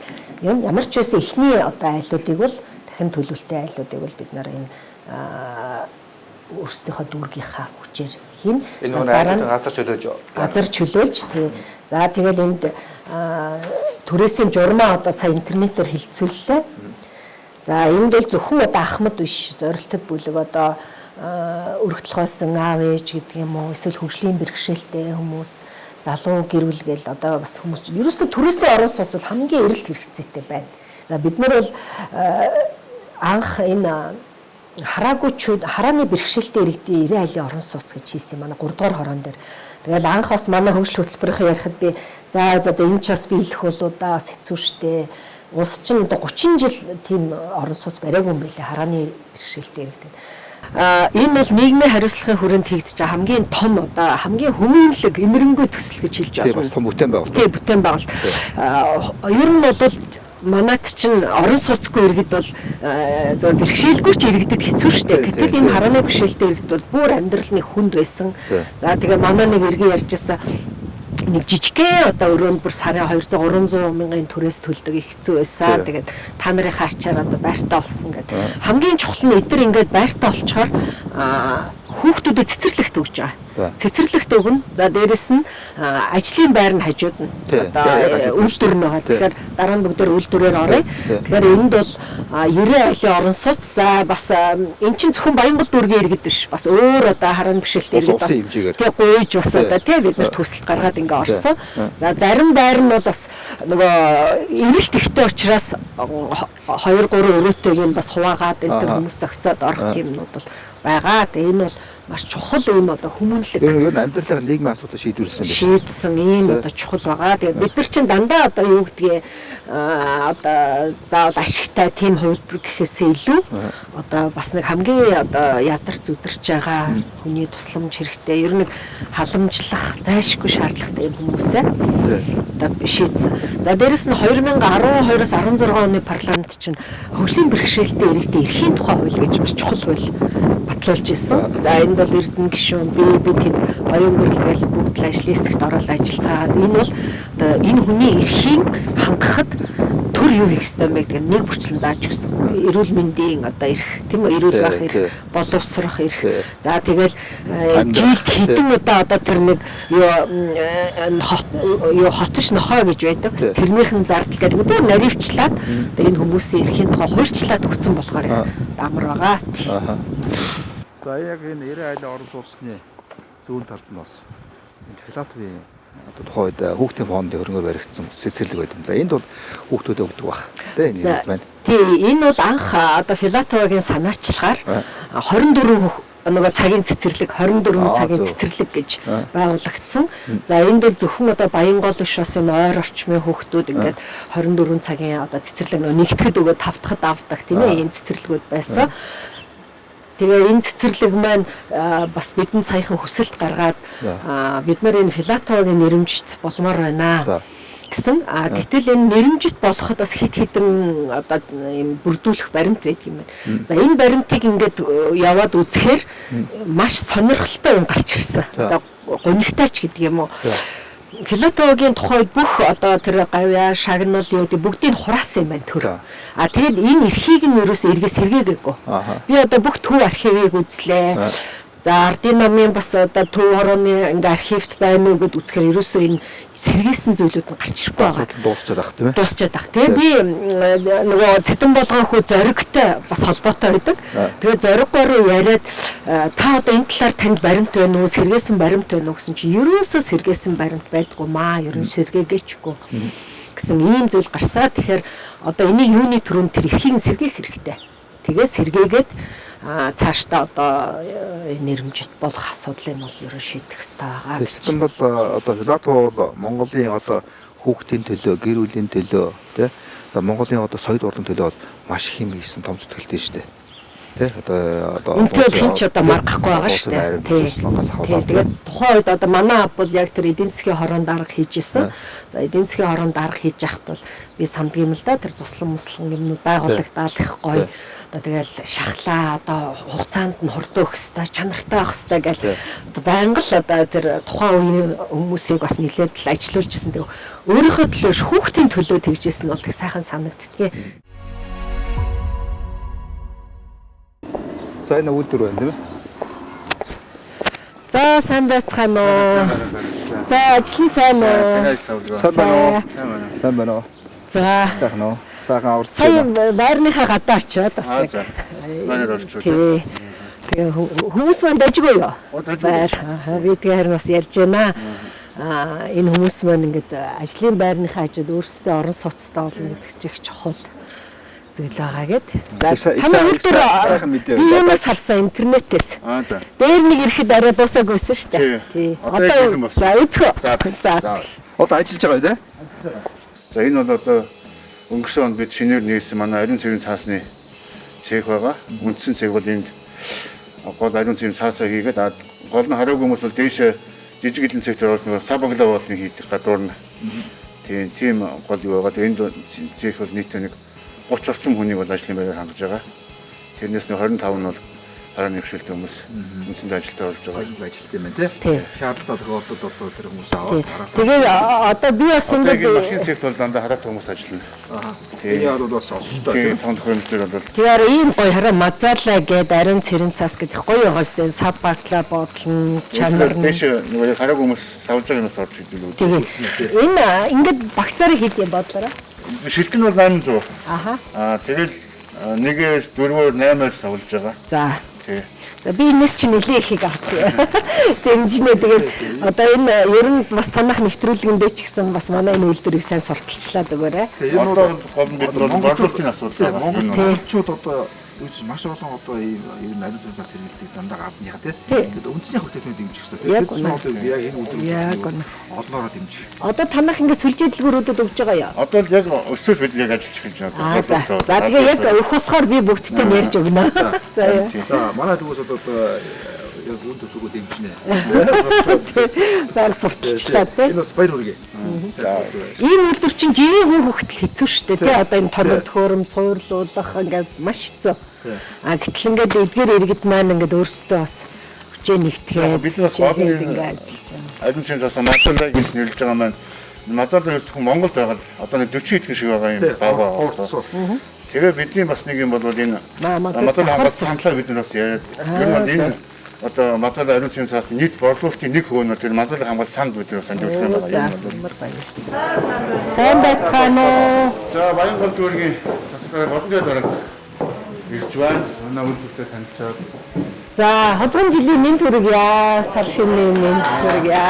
ямар ч байсан ихний одоо айлуудыг бол дахин төлөвлөлттэй айлуудыг бол бид нар энэ өөрсдийнхөө дүүргийнхаа хүчээр хийн. Энэ дараа нь газар чөлөөлж тий. За тэгэл энд түрээсийн журмаа одоо сая интернетээр хилцүүллээ. За энд бол зөвхөн одоо ахмад биш зорилттой бүлэг одоо өргөдөл хойсон аав ээж гэдэг юм уу эсвэл хөгжлийн бэрхшээлтэй хүмүүс залуу гэр бүл гээл одоо бас хүмүүс ерөөсөө түрээсээ орон сууц бол хамгийн эрэлт хэрэгцээтэй байна. За бид нар бол анх энэ хараагүйчүүд харааны бэрхшээлтэй иргэдийн 90 айлын орон сууц гэж хийсэн манай 3 дугаар хорон дээр. Тэгэл анх бас манай хөгжил хөтөлбөрийнхээ ярихад би за энэ ч бас биелэх болоо да бас хэцүү шттэ. Улс чинь одоо 30 жил тийм орон сууц бариагүй юм билээ харааны бэрхшээлтэй иргэдэд. Энэ бол нийгмийн хариуцлагын хүрээнд хийгдэж байгаа хамгийн том одоо хамгийн хүмүүнлэг эмэрэнгүй төсөл гэж хэлж байна. Тийм бас том бүтээн байгуулалт. Тийм бүтээн байгуулалт. Ер нь бол манайд чинь орон сууцгүй иргэд бол зөв бэрхшээлгүй ч иргэдэд хэцүү шттэ. Гэтэл энэ харааны бэрхшээлтэй иргэд бол бүр амьдрал нэг хүнд байсан. За тэгээ манай нэг иргэн ярьж байсан нэг жижигхэн одоо өрөөнд бүр сарын 200 300 мянган төрөөс төлдөг их хэцүү байсан. Тэгээд та нарын хаачаар одоо байртаа болсон гэдэг. Хамгийн чухал нь эдгээр ингээд байртаа олчоор хүүхдүүдэд цэцэрлэгт өгж байгаа. Цэцэрлэгт өгнө. За дээрэс нь ажлын байр нь хажууд нь одоо үйлдвэр нь байгаа. Тэгэхээр дараа нь бүгдээр үйлдвэрээр орё. Тэгэхээр энд бол 90 айлын орон сууц. За бас эн чинь зөвхөн Баянгол дүүргийн иргэд биш. Бас өөр одоо харааны бэрхшээлтэй иргэд бас тий гуйж бас одоо тий бид нар төсөл гаргаад ингээ орсон. За зарим байр нь бол бас нөгөө эрэлт ихтэй учраас 2 3 өрөөтэй юм бас хуваагаад энэ хүмүүс зохицоод орох тийм юмуд бол байгаа. Тэгээ энэ бол маш чухал юм одоо хүмүүнлэг. Ер нь амьдралын нийгмийн асуудал шийдвэрлсэн байна. Шийдсэн ийм одоо чухал байгаа. Тэгээ бид нар чинь дандаа одоо юу гэдгийг одоо заавал ашигтай тийм хувилбар гэхээсээ илүү одоо бас нэг хамгийн одоо ядарч зүдэрч байгаа хүний тусламж хэрэгтэй. Ер нь халамжлах зайлшгүй шаардлагатай юм хүмүүсээ одоо шийдсэн. За дээрэс нь 2012-оос 16 оны парламент чинь хөгжлийн бэрхшээлтэй иргэдэд эрхийн тухай хууль гэж маш чухал хууль батлуулж ирсэн. За энэ бол Эрдэнэ гишүүн би тэд оюун гэрэлгээл бүгд л ажлын хэсэгт ороод ажиллацгаад энэ бол одоо энэ хүний эрхийн хангахад төр юу хийх ёстой бэ гэдэг нэг бүрчлэн зааж өгсөн. Эрүүл мэндийн одоо эрх тийм үү эрүүл байх эрх, боловсрох эрх. За тэгэл жилд хэдэн удаа одоо тэр нэг юу хотш нохоо гэж байдаг. Тэрнийхэн зардал гэдэг бүр наривчлаад энэ хүмүүсийн эрхийн тухай хуульчлаад өгсөн болохоор амар байгаа. За яг энэ 90 айлын орон сууцны зүүн талд нь бас филатовын одоо тухайн үед хүүхдийн фондын хөрөнгөөр баригдсан цэцэрлэг байдаг. За энд бол хүүхдүүдэд өгдөг баг. Тэ энэ юм байна. Тий, энэ бол анх одоо филатовын санаачлагаар 24 нөгөө цагийн цэцэрлэг 24 цагийн цэцэрлэг гэж байгуулагдсан. За энэ дээр зөвхөн одоо Баянгол иш бас энэ ойр орчмын хүүхдүүд ингээд 24 цагийн одоо цэцэрлэг нөгөө нэгтгэд өгөө тавтахад авдаг тийм ээ ийм цэцэрлэгүүд байсан. Тэгээ энэ цэцэрлэг маань бас бидний саяхан хүсэлт гаргаад бид нар энэ филатовын нэрэмжт болмоор байна гэсэн. Гэтэл энэ нэрэмжт болоход бас хэд хэдэн одоо юм бүрдүүлэх баримт байдаг юм байна. За энэ баримтыг ингээд яваад үзэхээр маш сонирхолтой юм гарч ирсэн. Одоо гонигтайч гэдэг юм уу. Филатовын тухайд бүх одоо тэр гавьяа, шагнал юу гэдэг бүгдийг хураасан юм байна төр. Тэгээд энэ эрхийг нь ерөөсөө эргээ сэргээгээгүй. Би одоо бүх төв архивыг үзлээ. За ардын намын бас одоо төв хорооны ингээ архивт байна уу гэд үзэхээр ерөөсөө энэ сэргээсэн зүйлүүд нь гарч ирэхгүй байгаа. Дуусчаад ах тийм ээ. Дуусчаад ах тийм. Би нөгөө цэдэн болгон хүү зоригтой бас холбоотой байдаг. Тэгээ зориггоо руу яриад та одоо энэ талаар танд баримт байна уу, сэргээсэн баримт байна уу гэсэн чи ерөөсөө сэргээсэн баримт байдгүй маа. Ер нь сэргээгээчгүй гэсэн ийм зүйл гарсаа. Тэгэхээр одоо энийг юуны төрөнд тэр эрхийг сэргээх хэрэгтэй. Тэгээ сэргээгээд цаашдаа одоо нэрмжит болох асуудлыг бол ерөө шийдэх хэрэгтэй байгаа гэж. Тэгсэн бол одоо филатов бол Монголын одоо хүүхдийн төлөө, гэр бүлийн төлөө тий. За Монголын одоо соёл урлагийн төлөө бол маш их юм хийсэн том зүтгэлтэй шүү дээ. Тий одоо энэ хин ч одоо маргахгүй байгаа шүү дээ. Тэгээд тухайн үед одоо манай ав бол яг тэр эдийн засгийн хороонд дарга хийжсэн. За эдийн засгийн хороонд дарга хийж яхад бол би санддаг юм л да тэр туслан муслан юмнууд байгуулагдаад их гоё. Одоо тэгэл шахлаа одоо хугацаанд нь хурдан өгөх хэвээр чанартай байх хэвээр гэл одоо байнга л одоо тэр тухайн үеийн хүмүүсийг бас нэлээд л ажилуулж ирсэн. Тэг өөрийнхөө төлөө хүүхдийн төлөө тэгжсэн нь бол их сайхан санагддгийг. За энэ үүдэр байна тийм ээ. За сайн байцгаана уу. За ажлын сайн уу. Сайн байна уу. За сайхан аварч. Сая байрныхаа гадаа очиод бас нэг. Байраар орчуулж. Тэгээ хүмүүс маань дажгүй юу? Байр. Би тэгэхээр бас ярьж байна. Энэ хүмүүс маань ингээд ажлын байрныхаа хажууд өөрсдөө орон сууцтай болно гэдэг чинь их чухал. зүйл байгаа гэд. Сайхан мэдээ. Би юмас харсан интернетээс. За. Дээр нэг ирэхэд арай дуусаагүйсэн шүү дээ. Тий. Одоо за үзгөө. За. Одоо ажиллаж байгаа үү те? За энэ бол одоо өнгөрсөн онд бид шинээр нээсэн манай ариун цэврийн цаасны цех байгаа. Үндсэн цех бол энд гол ариун цэврийн цаасаа хийгээд гол нь хараагүй хүмүүс бол дээшээ жижиг хилэн цехтэр бол сабаглаа болны хийдэг гадуур нь. Тийм гол юу байгаа. Энд цех бол нийтдээ нэг 30 орчим хүнийг бол ажлын байраар хангаж байгаа. Тэрнээс нь 25 нь бол хараа нэвшилтэй хүмүүс үндсэндээ ажилтаа болж байгаа. Ажилт юм байна те. Шаардлагатай тохиолдолд бол тэр хүмүүс аваад хараа. Тэгээд одоо би бас ингээд машин цехт бол дандаа хараатай хүмүүс ажиллана. Энэ бол бас осолтой. Тийм том тохиолдол бол. Тэгэхээр ийм гоё хараа мазаалаа гээд ариун цэрэн цаас гэдэг гоё байгаас тэ сав багтлаа бодлон чанар нь. Тэш нөгөө хараагүй хүмүүс савж байгаа юмс орж идэв үү. Тийм. Энэ ингээд багцаарыг хийх юм бодлоо. Шилдэг нь бол 800. Аха. Тэгэл нэгээр 4-өөр 8-аар савлж байгаа. За. Тий. За би энэс чинь нэлээ ихийг авч дэмжинэ. Тэгээд одоо энэ ер нь бас танах нэвтрүүлгэндээ ч гэсэн бас манай энэ үйлдвэрийг сайн сурталчлаад өгөөрэй. Энэ бол гол нь бид бол бодлогын асуудал байна. Монголчууд одоо маш олон одоо ийм ариун цэврийн цаас хэрэглэдэг дандаа авдныхаа тийм. Тэгээд үндсний хөтөлбөрөөр дэмжих хэрэгтэй. Яг энэ үйлдвэр олноороо дэмжих. Одоо танах ингээд сүлжээдлгүүрүүдэд өгж байгаа яа? Одоо л яг өсвөл бид яг ажиллаж эхэлж За байна. тэгээ яг өх усгаар би бүгдтэй ярьж өгнө. За манай зүгээс одоо яг үн төлөвөө дэмжинэ. Баг сурталчлаа тийм. Энэ бас баяр хүргэе. Ийм үйлдвэр чинь живийн хүн хөгтөл хэцүү шүү дээ тий. Одоо энэ томд хөөрөм суурлуулах ингээд маш хэцүү. Гэтэл ингээд эдгээр иргэд маань ингээд өөрсдөө бас хүчээ нэгтгээд бид бас гол нь ингээд ажиллаж байна. ариун цэврийн цаас мацалаа гэж нэрлэж байгаа маань мацалаа ерөөсөө Монголд байгаа л одоо нэг 40 хэдэн шиг байгаа юм байгаа. Тэгээ бидний бас нэг юм бол энэ мацалаа хамгаалсан хамтлаа бид нар бас яриад энэ одоо мацалаа ариун цэврийн цаас нийт борлуулалтын нэг хөөнөр тэр мацалаа хамгаалсан санд бид нар санд өгөх юм байгаа юм бол. Сайн байцгаана уу? За Баянгол дүүргийн тасалбар голомжтой дарга ирж байна. Манай үйлдвэртэй танилцаад. За холбон жилийн нэмт хүргье. Сар шинийн нэмт хүргье.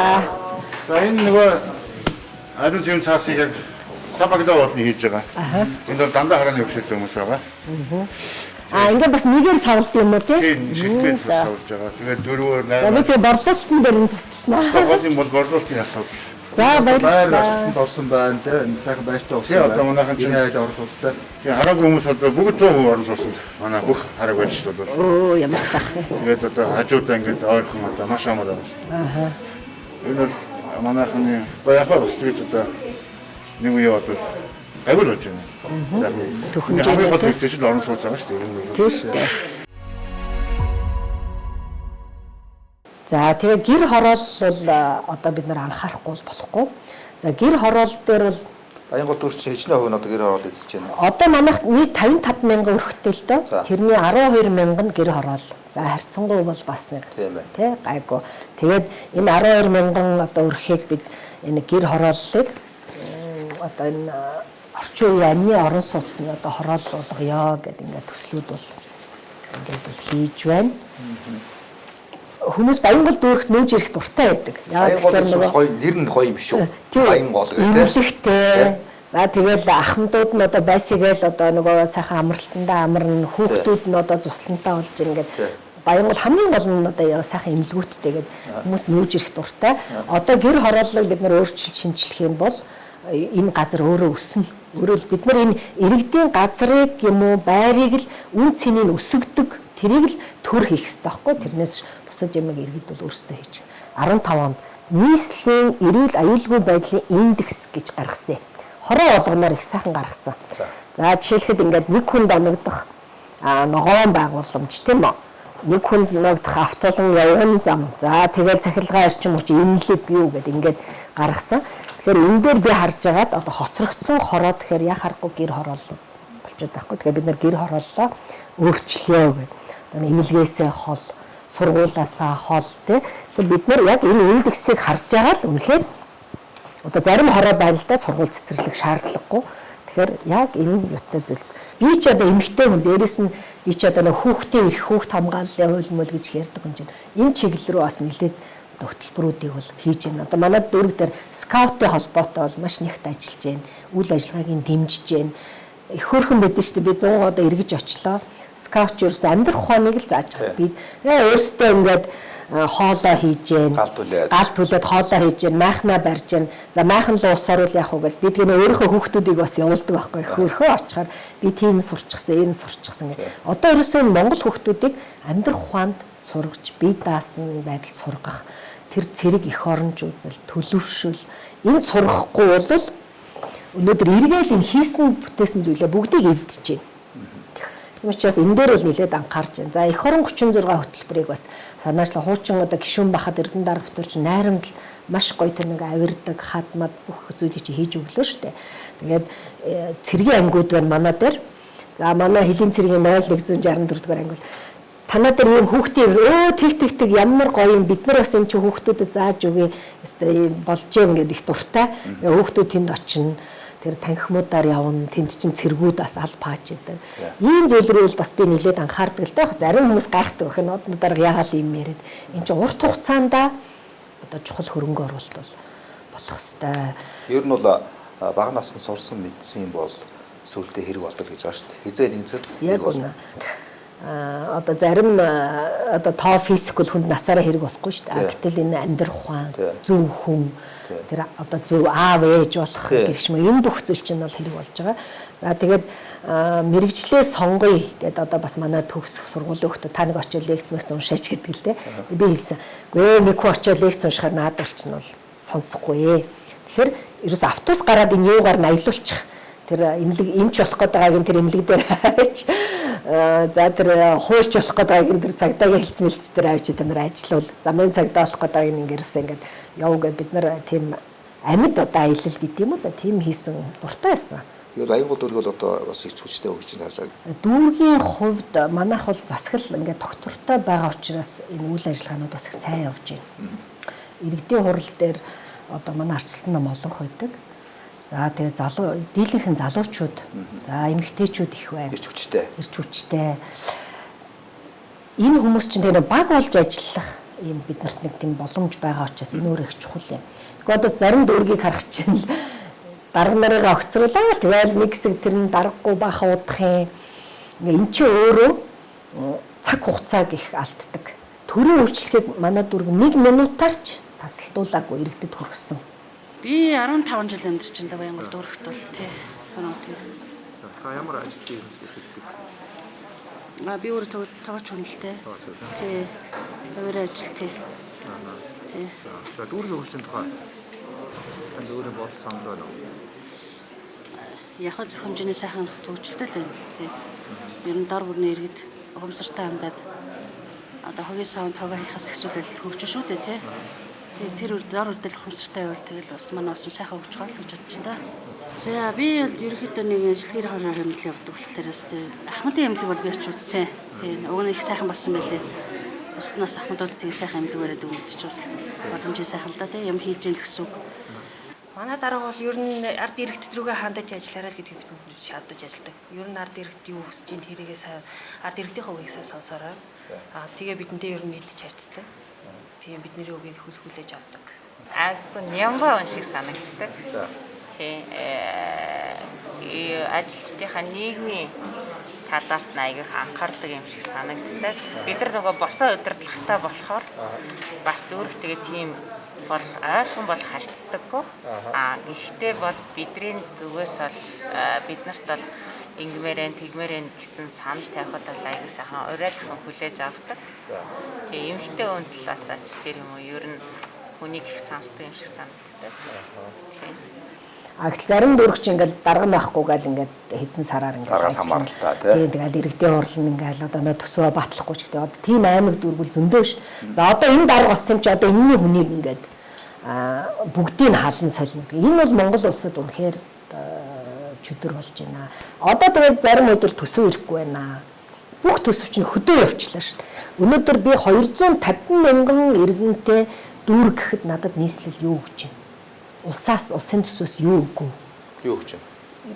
За энэ нөгөө ариун цэврийн цаасыг яг сабаглаа болны хийж байгаа. Энд бол дандаа харааны хөвшөлтэй хүмүүс байгаа. Ингээд бас нэгээр савлд юм уу тий? Тийм шилбэд савлж байгаа. Тэгээд 4-өөр 8. За би борлуулалтын дээр нь туслана. Гол юм бол борлуулалтын асуудал. За баярлалаа. Орсон байна тий. Сайхан байртай орсон. Тийм одоо манайхан чинь айлаа орж уустай. Тийм хараагүй хүмүүс одоо бүгд 100% орж суусан. Манай бүх хараагүй ажилтнууд бол. Оо ямар сайхан. Тэгээд одоо хажуудаа ингээд ойрхон одоо маш амар байна шүү. Энэ бол манайхны баяхаа бас тэгж одоо нэг үе бодвол агуул болж байна. Төхөж хамгийн гол хэвчээ орон сууц байгаа шүү дээ. Тийм шүү дээ. За тэгээ гэр хороол бол одоо бид нар анхаарахгүй болохгүй. За гэр хороол дээр бол Баянгол дүүрч хэчнээ хувь нь одоо гэр хороол эзэлж байна. одоо манайх нийт 55 мянган өрхтэй л дөө. Тэрний 12 мянган гэр хороол. За харьцангуй бол бас нэг тийм байна. Тэ гайгүй. Тэгээд энэ 12 мянган одоо өрхийг бид энэ гэр хорооллыг одоо энэ орчин үеийн амны орон сууцны одоо хороол болгоё гэдэг ингээд төслүүд бол ингээд бол хийж байна. Хүмүүс Баянгол дүүрэгт нүүж ирэх дуртай байдаг. Баянгол гоё нэр нь гоё юм шүү. Баянгол гэдэг тийм. За тэгэл ахмадууд нь одоо байсгээл одоо нөгөө сайхан амралтандаа амарна, хүүхдүүд нь одоо цуслантаа болж ингээд Баянгол хамгийн гол нь одоо сайхан эмнэлгүүттэйгээд хүмүүс нүүж ирэх дуртай. Одоо гэр хорооллыг бид нар өөрчилж шинжлэх юм бол энэ газар өөрөө өснө. Өөрөөр бид нар энэ иргэдийн газрыг юм уу байрыг л үн цэнийг өсгдөг. Тэрийг л төр хийх хэрэгтэй байхгүй. Тэрнээс бусад юмыг иргэд бол өөрсдөө хийж. 15 онд нийслэлийн эрүүл аюулгүй байдлын индекс гэж гаргасан. Хороо болгоноор их сайхан гаргасан. За жишээлхэд ингээд нэг хүнд оногдох ногоон байгууламж тийм үү? Нэг хүнд оногдох автолон явган зам. За тэгэл цахилгаан эрчим хүч эмнэлэг юу гэдэг ингээд гаргасан. Тэгэхээр энэ дээр би харж байгаад одоо хоцрогдсон хороо тэгэхээр яхахгүй гэр хороол болчиход байхгүй. Тэгэхээр бид нар гэр хорооллоо өөрчлөё гэдэг. Эмнэлгээсээ хол, сургуулаасаа хол тий. Тэгэхээр бид нар яг энэ индексийг харж байгаа л үнэхээр одоо зарим хороо байралдаа сургууль цэцэрлэг шаардлагагүй. Тэгэхээр яг энэ юутай зүйл. Би ч одоо эмэгтэй хүн дээрэс нь би ч одоо хүүхдээ ирэх хүүхд хамгааллын хууль мөл гэж ярьдаг юм чинь. Энэ чиглэл рүү бас нэлээд хөтөлбөрүүдийг бол хийж байна. Одоо манай дүүрэг дээр скаутын холбоотой бол маш нэгт ажиллаж байна. Үйл ажиллагааг нь дэмжиж байна. их хөөрхөн байдсан шүү дээ. Би 100 одоо эргэж очлоо. Скаут ерөөс амьдрах ухааныг л зааж байгаа. Би өөрөөсөө ингээд хоолоо хийж гэн. Гал түлээд хоолоо хийж гэн, майхнаа барьж гэн. За майхан л уусаар үл яах вэ гэж бид гэнэ өөрийнхөө хүүхдүүдийг бас явуулдаг байхгүй. Хөөрхөө очихаар би тийм сурчсан, энэ сурчсан гэх. Одоо ерөөсөө Монгол хүүхдүүдийг амьдрах ухаанд сургаж, бие даасан байдал сургах, тэр цэрэг эх оронж үзэл, төлөвшөл энд сургахгүй бол өнөөдөр эргээл энэ хийсэн бүтээсэн зүйлээ бүгдийг эвдэж байна. Тийм учраас энэ дээр бол нэлээд анхаарч байна. За эх орон 36 хөтөлбөрийг бас санаачлаа хуучин одоо гишүүн бахад Эрдэнэ дарга хөтөлбөрч найрамдал маш гоё тэр нэг авирдаг, хадмад бүх зүйлийг чи хийж өглөө шүү дээ. Тэгээд цэргийн ангиуд байна манай дээр. За манай хөлийн цэргийн 0164 дугаар ангиуд танаа дээр юм хүүхдийн тэг ямар гоё юм бид нар бас энэ чи хүүхдүүдэд зааж өгье. Өстой болж ингээд их дуртай. Хүүхдүүд тэнд очино. Тэр танхимудаар явна, тэнд чин цэргүүд бас аль пааж идэг. Ийм зүйл рүү бас би нэлээд анхаардаг л дээ. Зарим хүмүүс гайхдаг өхөн однуудаар яагаал юм яриад. Энд чинь урт хугацаанд одоо чухал хөрөнгө оруулалт бол болох хэвээр. Ер нь бол бага насны сурсан мэдсэн юм бол сүултээ хэрэг болдог гэж байгаа шүү дээ. Хизээ нэг зэрэг яг үнэ. Одоо зарим одоо тоо физик бол хүнд насаараа хэрэг болохгүй шүү дээ. Гэтэл энэ амьдрах ухаан, зөв хүн тэр одоо зөв аав ээж болох гэх юм энэ бүх зүйл чинь бол хэрэг болж байгаа. За тэгээд мэрэгжлээ сонгоё гэдэг одоо бас манай төгс сургуулийн хүмүүс та нэг очиж лекц мэс уншаач гэдэг л дээ. Би хэлсэн. Үгүй нэг хүн очиж лекц уншихаар наад орчин бол сонсохгүй. Тэгэхээр ерөөс автобус гараад энэ юугаар ноёлуулчих. Тэр эмч болох гэдэг тэр эмнэлэг дээр хайж за тэр хуульч болох гэдэг тэр цагдаагийн хэлц мэлц дээр хайж та нар ажиллавал замын цагдаа болох гэдэг ингээрээс ингээд яв гэд бид нар тийм амьд одоо аялал гэдэг юм уу да тийм хийсэн дуртай байсан. Ер аянгууд дүүрэг бол одоо бас их хүчтэй өгч байна хасаа. Дүүргийн хувьд манайх бол засаглал ингээд доктортой байгаа учраас энэ үйл ажиллагаанууд бас их сайн явж байна. Иргэдийн хурал дээр одоо манай арчилсан нам олон байдаг. За тэгээ дийлэнхэн залуучууд, за эмэгтэйчүүд их байна. Ирч хүчтэй. Энэ хүмүүс чинь тэгээ баг болж ажиллах юм биднэрт нэг тийм боломж байгаа учраас энэ өөр их чухал юм. Тэгэхээр одоо зарим дүүргийг харах чинь дарга нарыгаа огцруулаад тэгэл нэг хэсэг тэр нь даргагүй баха удах юм. Эн чинь өөрөө цаг хугацаа гих алддаг. Төрийн үйлчлэгийг манай дүүрэг 1 минутаар ч тасалдуулаагүй иргэдэд хүргэсэн. Би 15 жил амьдарч энэ Баянгол дүүрэгт бол тий. Та ямар ажил хийдэг? Би өөрөө таваач хүнэлтэй. Тий. Өөрөө ажил тий. Тий. За дүүргийн хөгжлийн тухай танд өөрөө бодол санал байна уу? Яг зөв хэмжээний сайхан төгсөлтэй л байна. Тий. Ер нь дор бүрний иргэд ухамсартай хандаад одоо хогийн саунд хогоо хийхаас ихсүүлэл хөгжиж шүү дээ тий. Тэр дор үрдэл ухамсартай байвал тэгэл бас манай бас сайхан хөгжих гал гэж бодож байна да. За би бол ерөөхдөө нэг ажилтгийр хоноор хэмнэл явдаг болохоор бас Ахмадын эмнэлэг бол би ч үзсэн. Тийм уг нь их сайхан болсон байлээ. Бусднаас Ахмадууд тийм сайхан эмнэлэг бариад өгдөж бас боломжтой сайхан л да тийм юм хийж ийн гэсэн үг. Манай дарга бол ер нь ард иргэд рүүгээ хандаж ажиллаарай л гэдгийг бид шаардаж ажилладаг. Ер нь ард иргэд юу хүсэж ийн тэрийгээ сайн ард иргэдийнхээ үгийг сайн сонсороо. Тэгээ бидэнтэй ер нь нийтж харьцдаг. Тийм бидний үгийг хүлээж авдаг. Нямба шиг санагддаг. Тийм ажилчдынхаа нийгмийн талаас нь аяг анхаардаг юм шиг санагддаг. Бид нар нөгөө босоо удирдлагатай болохоор бас дүүрэгтэйгээ тийм бол ойрхон бол харьцдаггүй. Гэхдээ бол бидний зүгээс бол биднэрт бол ингмэрэн тэгмэрэн гэсэн санал тавихад бол аяг сайхан уриалхан хүлээж авдаг. Тэгээ эмхтэй өн талаасаа ч тэр юм уу ер нь хүнийг их сонсдог юм шиг санагддаг. Агт зарим дүүрэгч ингээл дарга байхгүй гал ингээд хэдэн сараар ингээд дарга самаралтай тийм тэгэл иргэдийн хурлын ингээл одоо нөө төсвөө батлахгүй ч гэдэг. Одоо тийм аймаг дүүргүүл зөндөө ш. За одоо энэ дарга болсон юм чи одоо энэний хүнийг ингээд бүгдийг халан солино. Энэ бол Монгол улсад үнэхээр чөдөр болж байна. Одоо тэгээд зарим үед бол төсөв ирэхгүй байна. Бүх төсөв чинь хөдөө явчлаа ш. Өнөөдөр би 250 мянган иргэнтэй дүүрэг гэхэд надад нийслэл юу гэж байна? Улсаас улсын төсвөөс юу өгөө? Юу гэж байна?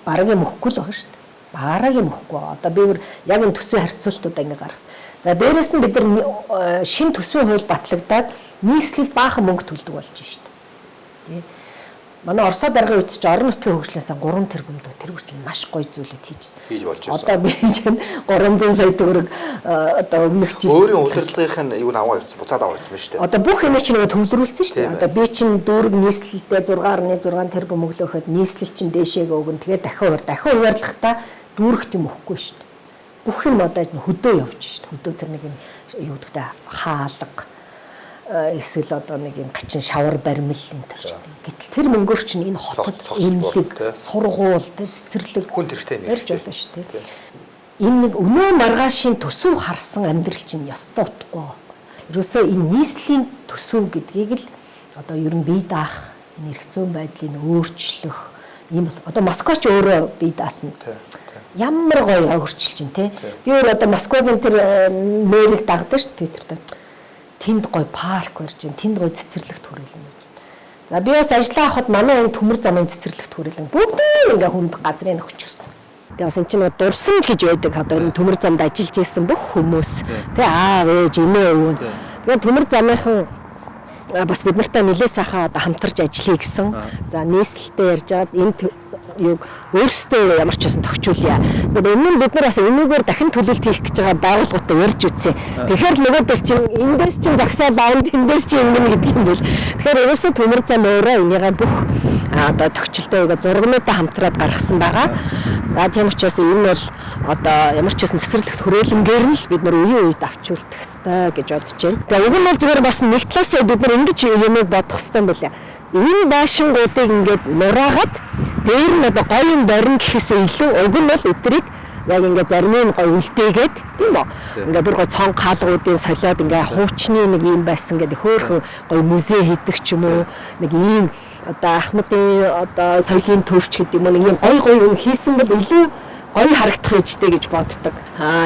Бараг юм өгөхгүй л байгаа шүү дээ. Бараг юм өгөхгүй. Одоо би яг энэ төсвийн харьцуултуудаа ингэ гаргасан. За дээрэс нь бид нар шин төсвийн хууль батлагдаад нийслэл баахан мөнгө төлдөг болж байна шүү дээ. Манай Оросоо даргын үед ч орон нутгийн хөгжлөөс 3 тэрбум тэр хүртэл маш гоё зүйлүүд хийж хийжсэн. болж байсан. Одоо би чинь 300 сая төгрөг одоо өмнөх жил өөрийн удирдлагын юу аваа явуулсан, буцаад аваа явуулсан ба шүү дээ. Одоо бүх юм чинь төвлөрүүлсэн шүү дээ. Одоо би чинь дүүрэг нийслэлдээ 6.6 тэрбум өглөөхөд нийслэл чинь дээшээгээ өгөн тэгээд дахин хуваарлахдаа дүүрэгт юм өгөхгүй шүү дээ. Бүх юм одоо хөдөө явж шүү дээ. Хөдөө тэр нэг юм юу гэдэгтэй хаалга эсвэл одоо нэг юм гачин шавар баримл энэ төр чинь. Гэтэл тэр мөнгөөр чинь энэ хотод имлэг, сургууль, цэцэрлэг хүн хэрэгтэй юм ярьж байна шүү дээ. Энэ нэг өнөө маргаашийн төсөв харсан амьдрал чинь ёстой утгагүй. Ерөөсөө энэ нийслэлийн төсөв гэдгийг л одоо ер нь бие даах, энэ эрх зүйн байдлыг өөрчлөх ийм одоо Москвач өөрөө бие даасан. Ямар гоё хөрчилж чинь те. Би өөр одоо Москвагийн тэр мэрийг дагдаг ш Твиттертэй. Тэнд гоё парк барьж байна. Тэнд гоё цэцэрлэгт хүрээлэн гэж. За би бас ажиллаа авахад манай энэ төмөр замын цэцэрлэгт хүрээлэн бүгд ингээ хүнд газрыг өгчихсөн. Тэгээ бас энэ чинь дурсамж гэж байдаг. Одоо энэ төмөр замд ажиллаж исэн бүх хүмүүс тэ аав ээж эмээ өвөө. Тэгээ төмөр замынхан бас бид нартай нэлээд сайхан одоо хамтарч ажиллая гэсэн. За нийслэлтэй ярьжгаад энэ юг өөрсдөө ямар ч байсан тохижуулъя. Тэгээд өмнө нь бид нар бас энэгээр дахин төлөвлөлт хийх гэж байгаа байгууллагуудтай ярьж үтсэн. Тэгэхээр нөгөөдөл чинь эндээс чинь загсаа баунд эндээс чинь ингэнэ гэдэг юм бэл. Тэгэхээр ерөөсөө төмөр зам өөрөө энийгээ бүх одоо тохичлолтой зургнуудаа хамтраад гаргасан байгаа. За тийм учраас энэ бол одоо ямар ч байсан цэцэрлэгт хүрээлэнгээр нь л бид нар үеийн үед авчруулах хэрэгтэй гэж бодож байна. Тэгээд уг нь бол зүгээр бас нэг талаасаа бид нар ингэж юмыг бодох хэрэгтэй юм байна. Энэ байшингуудыг ингээд нураагаад дээр нь одоо гоё юм барин гэхээсээ илүү уг нь бол өдрийг яг ингээд зарим нь гоё үлдээгээд тийм үү ингээд бүр гоё цонх хаалгуудын солиод ингээд хуучны нэг юм байсан гэдэг хөөхөн гоё музей хийдэг ч юм уу нэг ийм одоо Ахмадын одоо соёлын төвч гэдэг юм нэг юм гоё юм хийсэн бол илүү гоё харагдах үедтэй гэж боддог.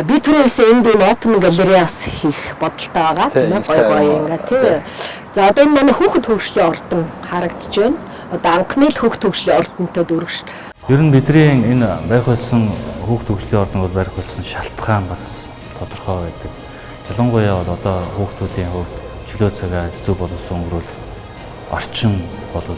Би түрүүнээс энд энэ open gallery бас хийх бодолтой байгаа тийм ээ гоё ингээд тийм. За одоо энэ манай хүүхэд хөгжлийн ордон харагдаж байна. Одоо анхны л хүүхэд хөгжлийн ордонтой дүүрэг ш. Ер нь бидний энэ барих болсон хүүхэд хөгжлийн ордон бол барих болсон шалтгаан бас тодорхой байдаг. Ялангуяа бол одоо хүүхдүүдийн хувьд чөлөө цагаа зөв боловсон өнгөрүүл орчин бол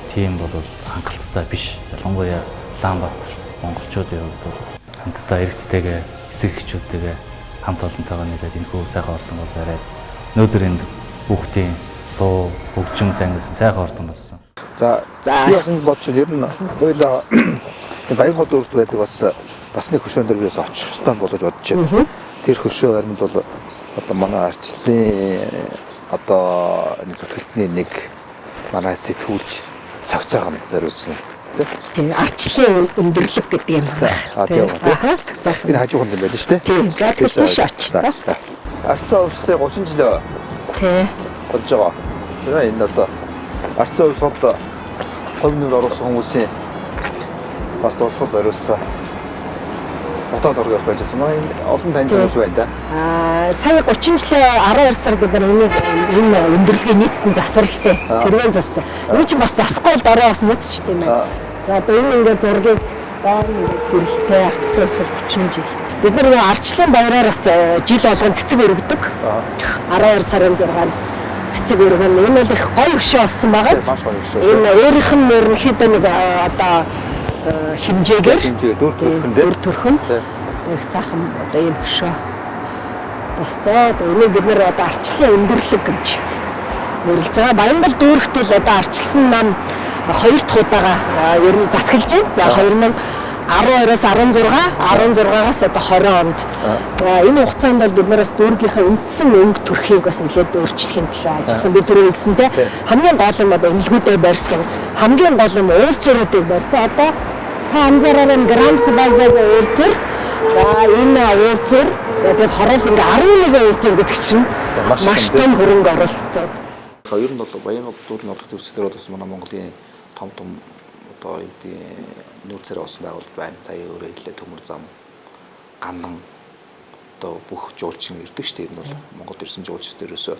тийм бол хангалттай биш. Ялангуяа Улаанбаатар монголчуудын хувьд бол хамтдаа иргэдтэйгээ эцэг эхчүүдтэйгээ хамт олонтойгоо нийлээд энэ хөө сайхан ордон бол бариад өнөөдөр энэ хүүхдийн дуу хөгжим зангилсан сайхан ордон болсон. За би бас энэ бодож ер нь хоёлаа Баянгол дүүрэгт байдаг бас нэг хөшөөн дээр бийс очих ёстой болж бодож байна. Тэр хөшөө баримт бол одоо манай арчлалын одоо нэг зүтгэлтний нэг манай сэтгүүлч цогцоогоо зориулсан. Тийм арчлалын өндөрлөг гэдэг юм байна. Тийм. Цогцоог. Энэ хажууганд юм байна шүү дээ. Тийм. За тийш очих та. Арцсан улстай 30 жил тий. болж байгаа. Тэр энэ одоо арцсан улсад хувийн оруулсан хүмүүсийн бас дуусгал зориулсан. Хотод зургаас байж байгаа. Олон танд хүмүүс байна да. Сая 30 жилийн 12 сар гэдэг энэ өндөрлөгийг нийтдээ засварлсан. Сэрвэн зассан. Энэ чинь бас засахгүй бол дараа бас мэдчихтэй юм байна. За одоо энэ ингээд зургийг доор ингээд гэрэлтэй арчсан ус 30 жил. Бид нар нөгөө арчлалын баяраар бас жил болгон цэцэг өргөдөг. 12 сарын 6-нд цэцэг өргөн. Энэ бол их гоё хөшөө болсон байгаа. Энэ өөрийнх нь ерөнхийдөө нэг одоо хэмжээгээр дүр төрхөн их сайхан одоо ийм хөшөө босоод энийг бид нэр одоо арчлалын өндөрлөг гэж нэрлэж байгаа. Баянгол дүүрэгт бол одоо арчилсан нам 2 дахь удаага ер нь засгалж байна. За 2012-оос 16-аас одоо 20 онд энэ хугацаанд бол бид нараас дүүргийнхаа үндсэн өнгө төрхийг бас нэлээд өөрчлөхийн төлөө ажилласан. Би түрүү хэлсэн те хамгийн гол нь одоо эмнэлгүүдэд барьсан, хамгийн гол нь уулзруудыг барьсан. Одоо та анзаараа Гранд Плазагийн уулзар, за энэ уулзар тэгээд хороол ингээ 11 уулзар гэдэг чинь маш том хөрөнгө оруулалттай. Ер нь бол Баянгол дүүргийн орлогын төслөөр бас манай Монголын том одоо юу гэдэг нөөцөөр болсон байгууллага байна. Сая өөрөө хэлээ төмөр зам, гандан одоо бүх жуулчин ирдэг шүү дээ. Энэ бол Монголд ирсэн жуулчид ерөөсөө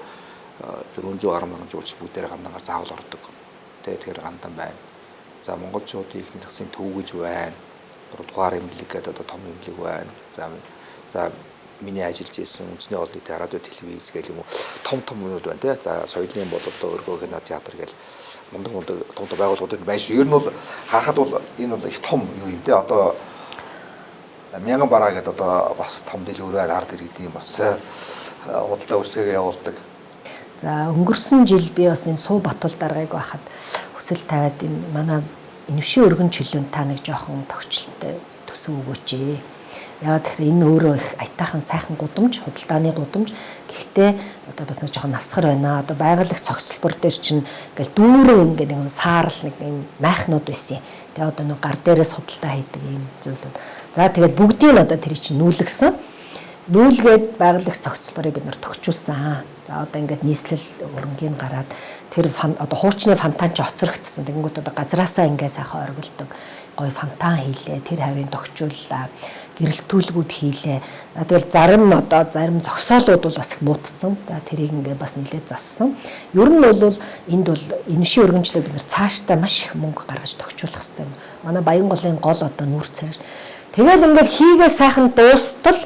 400 гаруй мянган жуулч бүгдээр гандангаар заавал ордог. Тэгэхээр гандан байна. За монголчуудын их нэгсэн төв гэж байна. 3 дугаар эмнэлэг гэдэг одоо том эмнэлэг байна. За миний ажиллаж ирсэн үндэсний олон нийтийн радио телевиз гэх юм уу том юмнууд байна те. За соёлын бол одоо өргөө кино театр гэл мундаг том байгууллагууд байна шүү. Ер нь бол харахад бол энэ бол их том юу юм те. Одоо мянган бараа гэдэг одоо бас том дэлгүүрээр ард иргэдэг юм бас худалдаа үрсгээ явуулдаг. За өнгөрсөн жил би бас энэ Суу Батул даргаыг байхад хүсэл тавиад энэ манай Инвшин өргөн чөлөөнд та нэг жоохон тогтчлолтой төсөв өгөөч. Яагаад тэгэхээр энэ өөрөө их аятайхан сайхан гудамж, худалдааны гудамж. Гэхдээ одоо бас нэг жоохон навсгар байна. Одоо байгууллага цогцлбор дээр чинь ингээл дүүрэн ингээд нэг саарл нэг юм майхнууд байсан. Тэгээ одоо нэг гар дээрээс худалдаа хийдэг юм зүйлүүд. За тэгээд бүгдийг нь одоо тэр чинь нүүлгсэн. Нүүлгээд байгууллага цогцлборыг бид нар тогтчулсан. За одоо ингээд нийслэл өрнгийн гараад тэр одоо хуучны фонтан ч оцрогдсон. Тэгэнгүүт одоо газраасаа ингээд сайхан оргилдог гоё фонтан хийлээ. Тэр хавийн тогтчууллаа. Гэрэлтүүлгүүд хийлээ. Тэгэл зарим зогсоолууд бол бас их муудсан. За тэрийг ингээд бас нэлээд зассан. Ер нь бол энд бол Инвшин өргөнчлөө бид нар цаашдаа маш их мөнгө гаргаж тогтчуулах хэрэгтэй. Манай Баянголын гол одоо нүүр цайр. Тэгэл ингээд хийгээ сайхан дуустал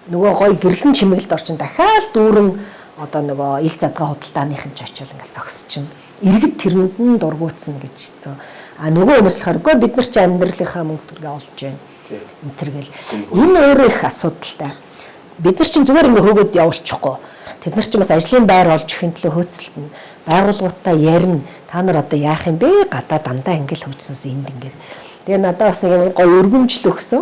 нөгөө гоё гэрлэн чимэглэлд орчин дахиад дүүрэн одоо нөгөө ил задгаа худалдааных нь ч очил ингээд зогсчихно. Иргэд тэрэнд нь дургуутсан гэж хэлсэн. А нөгөө хүмүүс болохоор үгүй бид нар ч амьдралынхаа мөнгө төргээ олж байна. Энтэргээл энэ өөрөө их асуудалтай. Бид нар чинь зүгээр ингээ хөөгд явуулчихгүй. Тэд нар чинь бас ажлын байр олж өгөхин төлөө хөөцөлтөн байгууллагуудаа ярина. Та нар одоо яах юм бэ? Гадаа дандаа ингээл хөвчсөнс энд ингээд. Тэгээ надад бас нэг гоё өргөмжл өгсөн.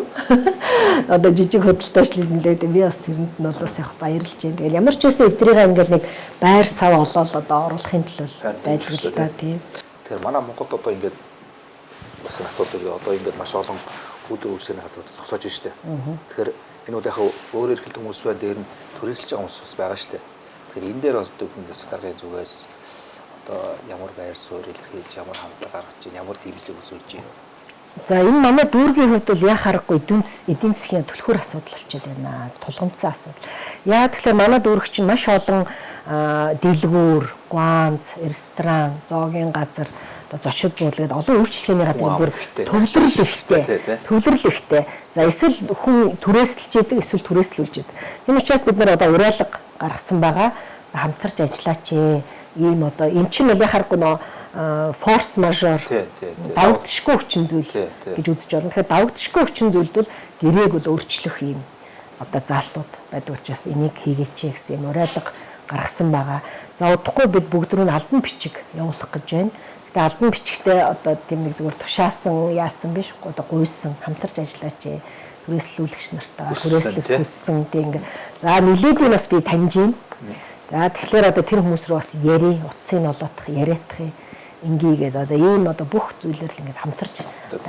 Одоо жижиг хөдөлтөөчлөл нэлээд би бас тэрэнд нь бол бас яг баярлж байна. Тэгэл ямар ч үсэн эдрийг ингээл нэг байр сав олоод одоо оруулахын төлөө байдаг л та тийм. Тэгэхээр манай Монголд одоо ингээд бас асуудал одоо ингээд маш олон үүдэр үйлсийн газар зогсоож штэ. Тэгэхээр энэ бол яг өөрөөр хэлбэл хүмүүс байна дээр нь түрээсэлж байгаа хүмүүс байгаа штэ. Тэгэхээр энэ дээр бас дөрвөн засаг даргын зүгээс одоо ямар байр суурь илэрхийлж ямар хамтлаг гаргаж чинь ямар тэмцэл үзүүлж байна. За энэ манай дүүргийн хувьд бол яа харахгүй эдийн засгийн түлхүүр асуудал болчиход байна. Тулгымцсан асуудал. Яа тэгэхээр манай дүүрэг чинь маш олон дэлгүүр, гуанз, ресторан, зоогийн газар, зочид буудлын олон үйлчлэгээний газар бүр төвлөрөл ихтэй. За эсвэл хүн түрээсэлж идэг, эсвэл түрээслүүлж идэг. Энэ учраас бид нар одоо уриалга гаргасан байгаа. Хамтарч ажиллаач. Ийм одоо эн чинь бол яхахгүй нөө форс мажор давагдшгүй хүчин зүйл гэж үзэж байна. Тэгэхээр давагдшгүй хүчин зүйлд бол гэрээг бол өөрчлөх юм одоо заалтууд байдаг учраас энийг хийгээч гэсэн юм уриалга гаргасан байгаа. За удахгүй бид бүгд рүү албан бичиг явуулах гэж байна. Гэтэ албан бичигтээ одоо тийм нэг зүгээр тушаасан яасан биш одоо гуйсан хамтарч ажиллаач. Түрээслүүлэгч нартаа түрээслэх хүссэн тийм ингээ. За нилээдийн бас би таньж юм. За тэгэхээр одоо тэр хүмүүс рүү бас яри, утсыг олоодох, яриадах ингээгээд одоо ийм одоо бүх зүйлээр л ингээд хамтарч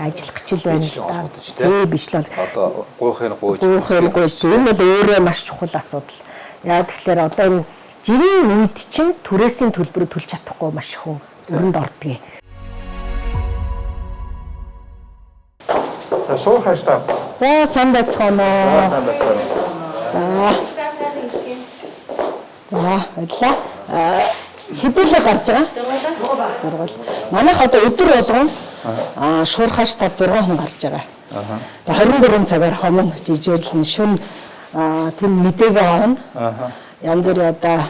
ажиллах хичээл байна л да. Тий биш л одоо гуйхын гуйж. Энэ бол өөрөө маш чухал асуудал. Яа тэгэхээр одоо энэ жирийн үед чинь түрээсийн төлбөрөөр төлж чадахгүй маш их хүн өрөнд ордгийг. За шууд хааштай. За сайн байцгаана. Сайн байцгаана. За баярлалаа. Хэдүүлээ гарч байгаа? Зургал. Манайх одоо өдөр болгон шуурхааш та 6 хүн гарч байгаа. 24 цагаар хомон жижирлэн шүн тэр мэдээг авна. Янз бүрийн одоо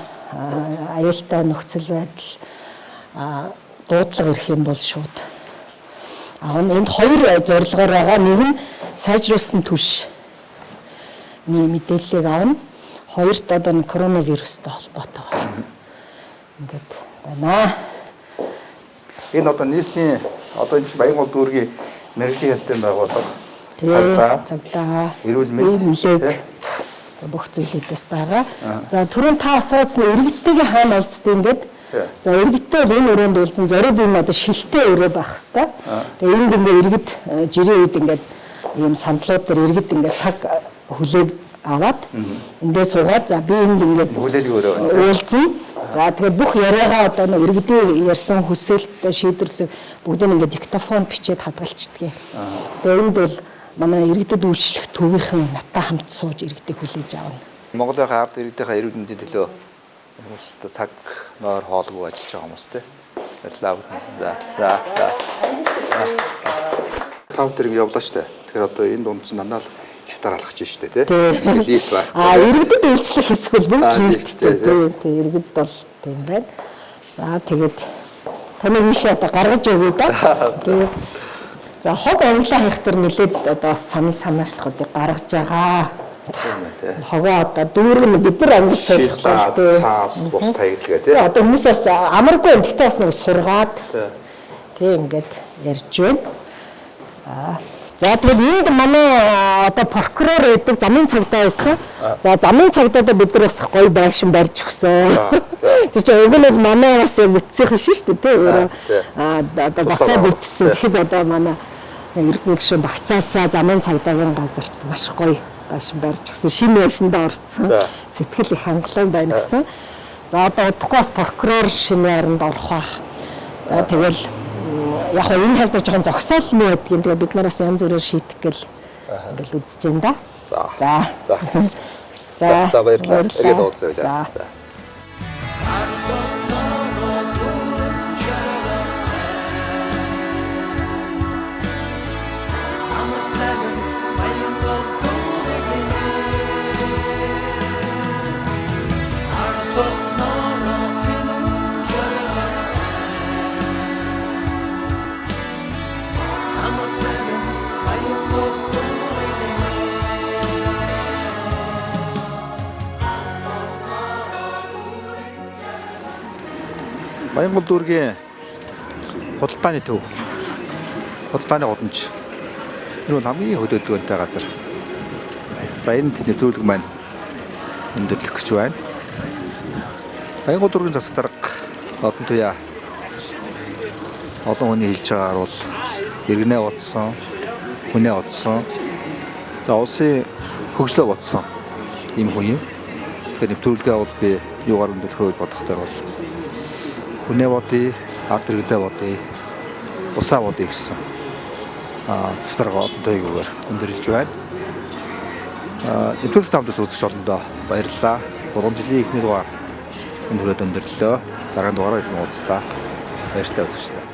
аюултай нөхцөл байдал дуудлага ирэх юм бол шууд авна. Энд 2 зорилгоор байгаа. Нэг нь сайжруулсан түвшний мэдээллийг авна. Хоёрт одоо коронавирустай холбоотойгоор ингээд байна. Энэ одоо нийслэлийн одоо энэ Баянгол дүүргийн мэргэжлийн хэлтэн байгууллага цагдаа эрүүл мэндийн бүх зүйлүүдээс байгаа. За түрүүн та асуусан иргэдтэйгээ хаана уулздаг ингээд. За иргэдтэй бол энэ өрөөнд уулзсан зориг юм одоо шилтэй өрөө байх хэвээр. Тэгээ энд ингээд иргэд жирийн үед ингээд ийм сандлууд дээр иргэд ингээд цаг хүлээг аваад эндээ суугаад за би энд ингээд хүлээлгийн өрөө уулзсан. За тэгээд бүх яриагаа одоо нэг иргэдийн ярьсан хүсэлттэй шийдвэрсэн бүгдийг ингээд диктофон бичээд хадгалцдаг. Тэгээд энд бол манай иргэдэд үйлчлэх төвийнхэн натаа хамт сууж иргэдийг хүлээж авна. Монголын ард иргэдийнхээ эрүүл мэндийн төлөө хүмүүст цаг нойр хоолгүй ажиллаж байгаа хүмүүстэй. Баярлалаа бүгд. Тав тэрэг явлаа штэ. Тэгэхээр одоо энэ дунд чинь дандаа л шатаар алхаж штэ тий. Лифт байх. Иргэдэд үйлчлэх хэсэг бол бүгд лифттэй тий. Иргэд бол тийм байна. За тэгээд таны ийшээ одоо гаргаж өгье да. Тэгээд за хог авилаа хийх төр нэлээд одоо бас санаачлахуудыг гаргаж байгаа. Хогоо одоо дүүрэг бид нар амьд шилдаа цаас бус таягдлага тий. Одоо хүмүүсээс амаргүй юм. Гэхдээ бас нэг сургаад тий ингээд ярьж байна. За тэгээд энд манай одоо прокурор гэдэг замын цагдаа байсан. За замын цагдаа бид нар бас гоё байшин барьж өгсөн. Тэр чинь уг нь бол манай бас бүтцийнх биш шүү дээ тий. Өөрөө одоо басаа бүтсэн. Тэгэхэд одоо манай Эрдэнэ гишүүн Багцаасаа замын цагдаагийн газарт маш гоё байшин барьж өгсөн. Шинэ байшинд орцсон. Сэтгэл их хангалуун байна гэсэн. За одоо удахгүй бас прокурор шинэ байранд орох байх. За тэгэл яг хөө энэ хайртай жоохон зогсоол нь байдгийн. Тэгээ бид нараас янз бүрээр шийдэх гэл ингээл үзэж байна да. За баярлалаа. Тэгээд уулзъя. За. Баянгол дүүргийн худалдааны төв. Худалдааны гудамж. Энэ бол хамгийн хөдөлгөөнтэй газар. За энд нэвтрүүлэг маань өндөрлөх гэж байна. Баянгол дүүргийн засаг дарга одон туяа олон хүний хэлж байгаагаар бол иргэнэ бодсон, хүнээ бодсон. За улсын хөгжлөө бодсон ийм хүн юм. Тэгэхээр нэвтрүүлгээ бол би юугаар өндөрлөхөө бодох дээр бол хүнээ бодъё, ард иргэдээ бодъё, усаа бодъё гэсэн засаг дарга одон туяагаар өндөрлөж байна. Нэвтрүүлэгт хамтдаа үзэж олондоо баярлалаа. 3 жилийн эхний дугаар энэ хүрээд өндөрлөлөө. Дараагийн дугаараар ирэх нь уулзлаа. Баяртай үзэгчдээ.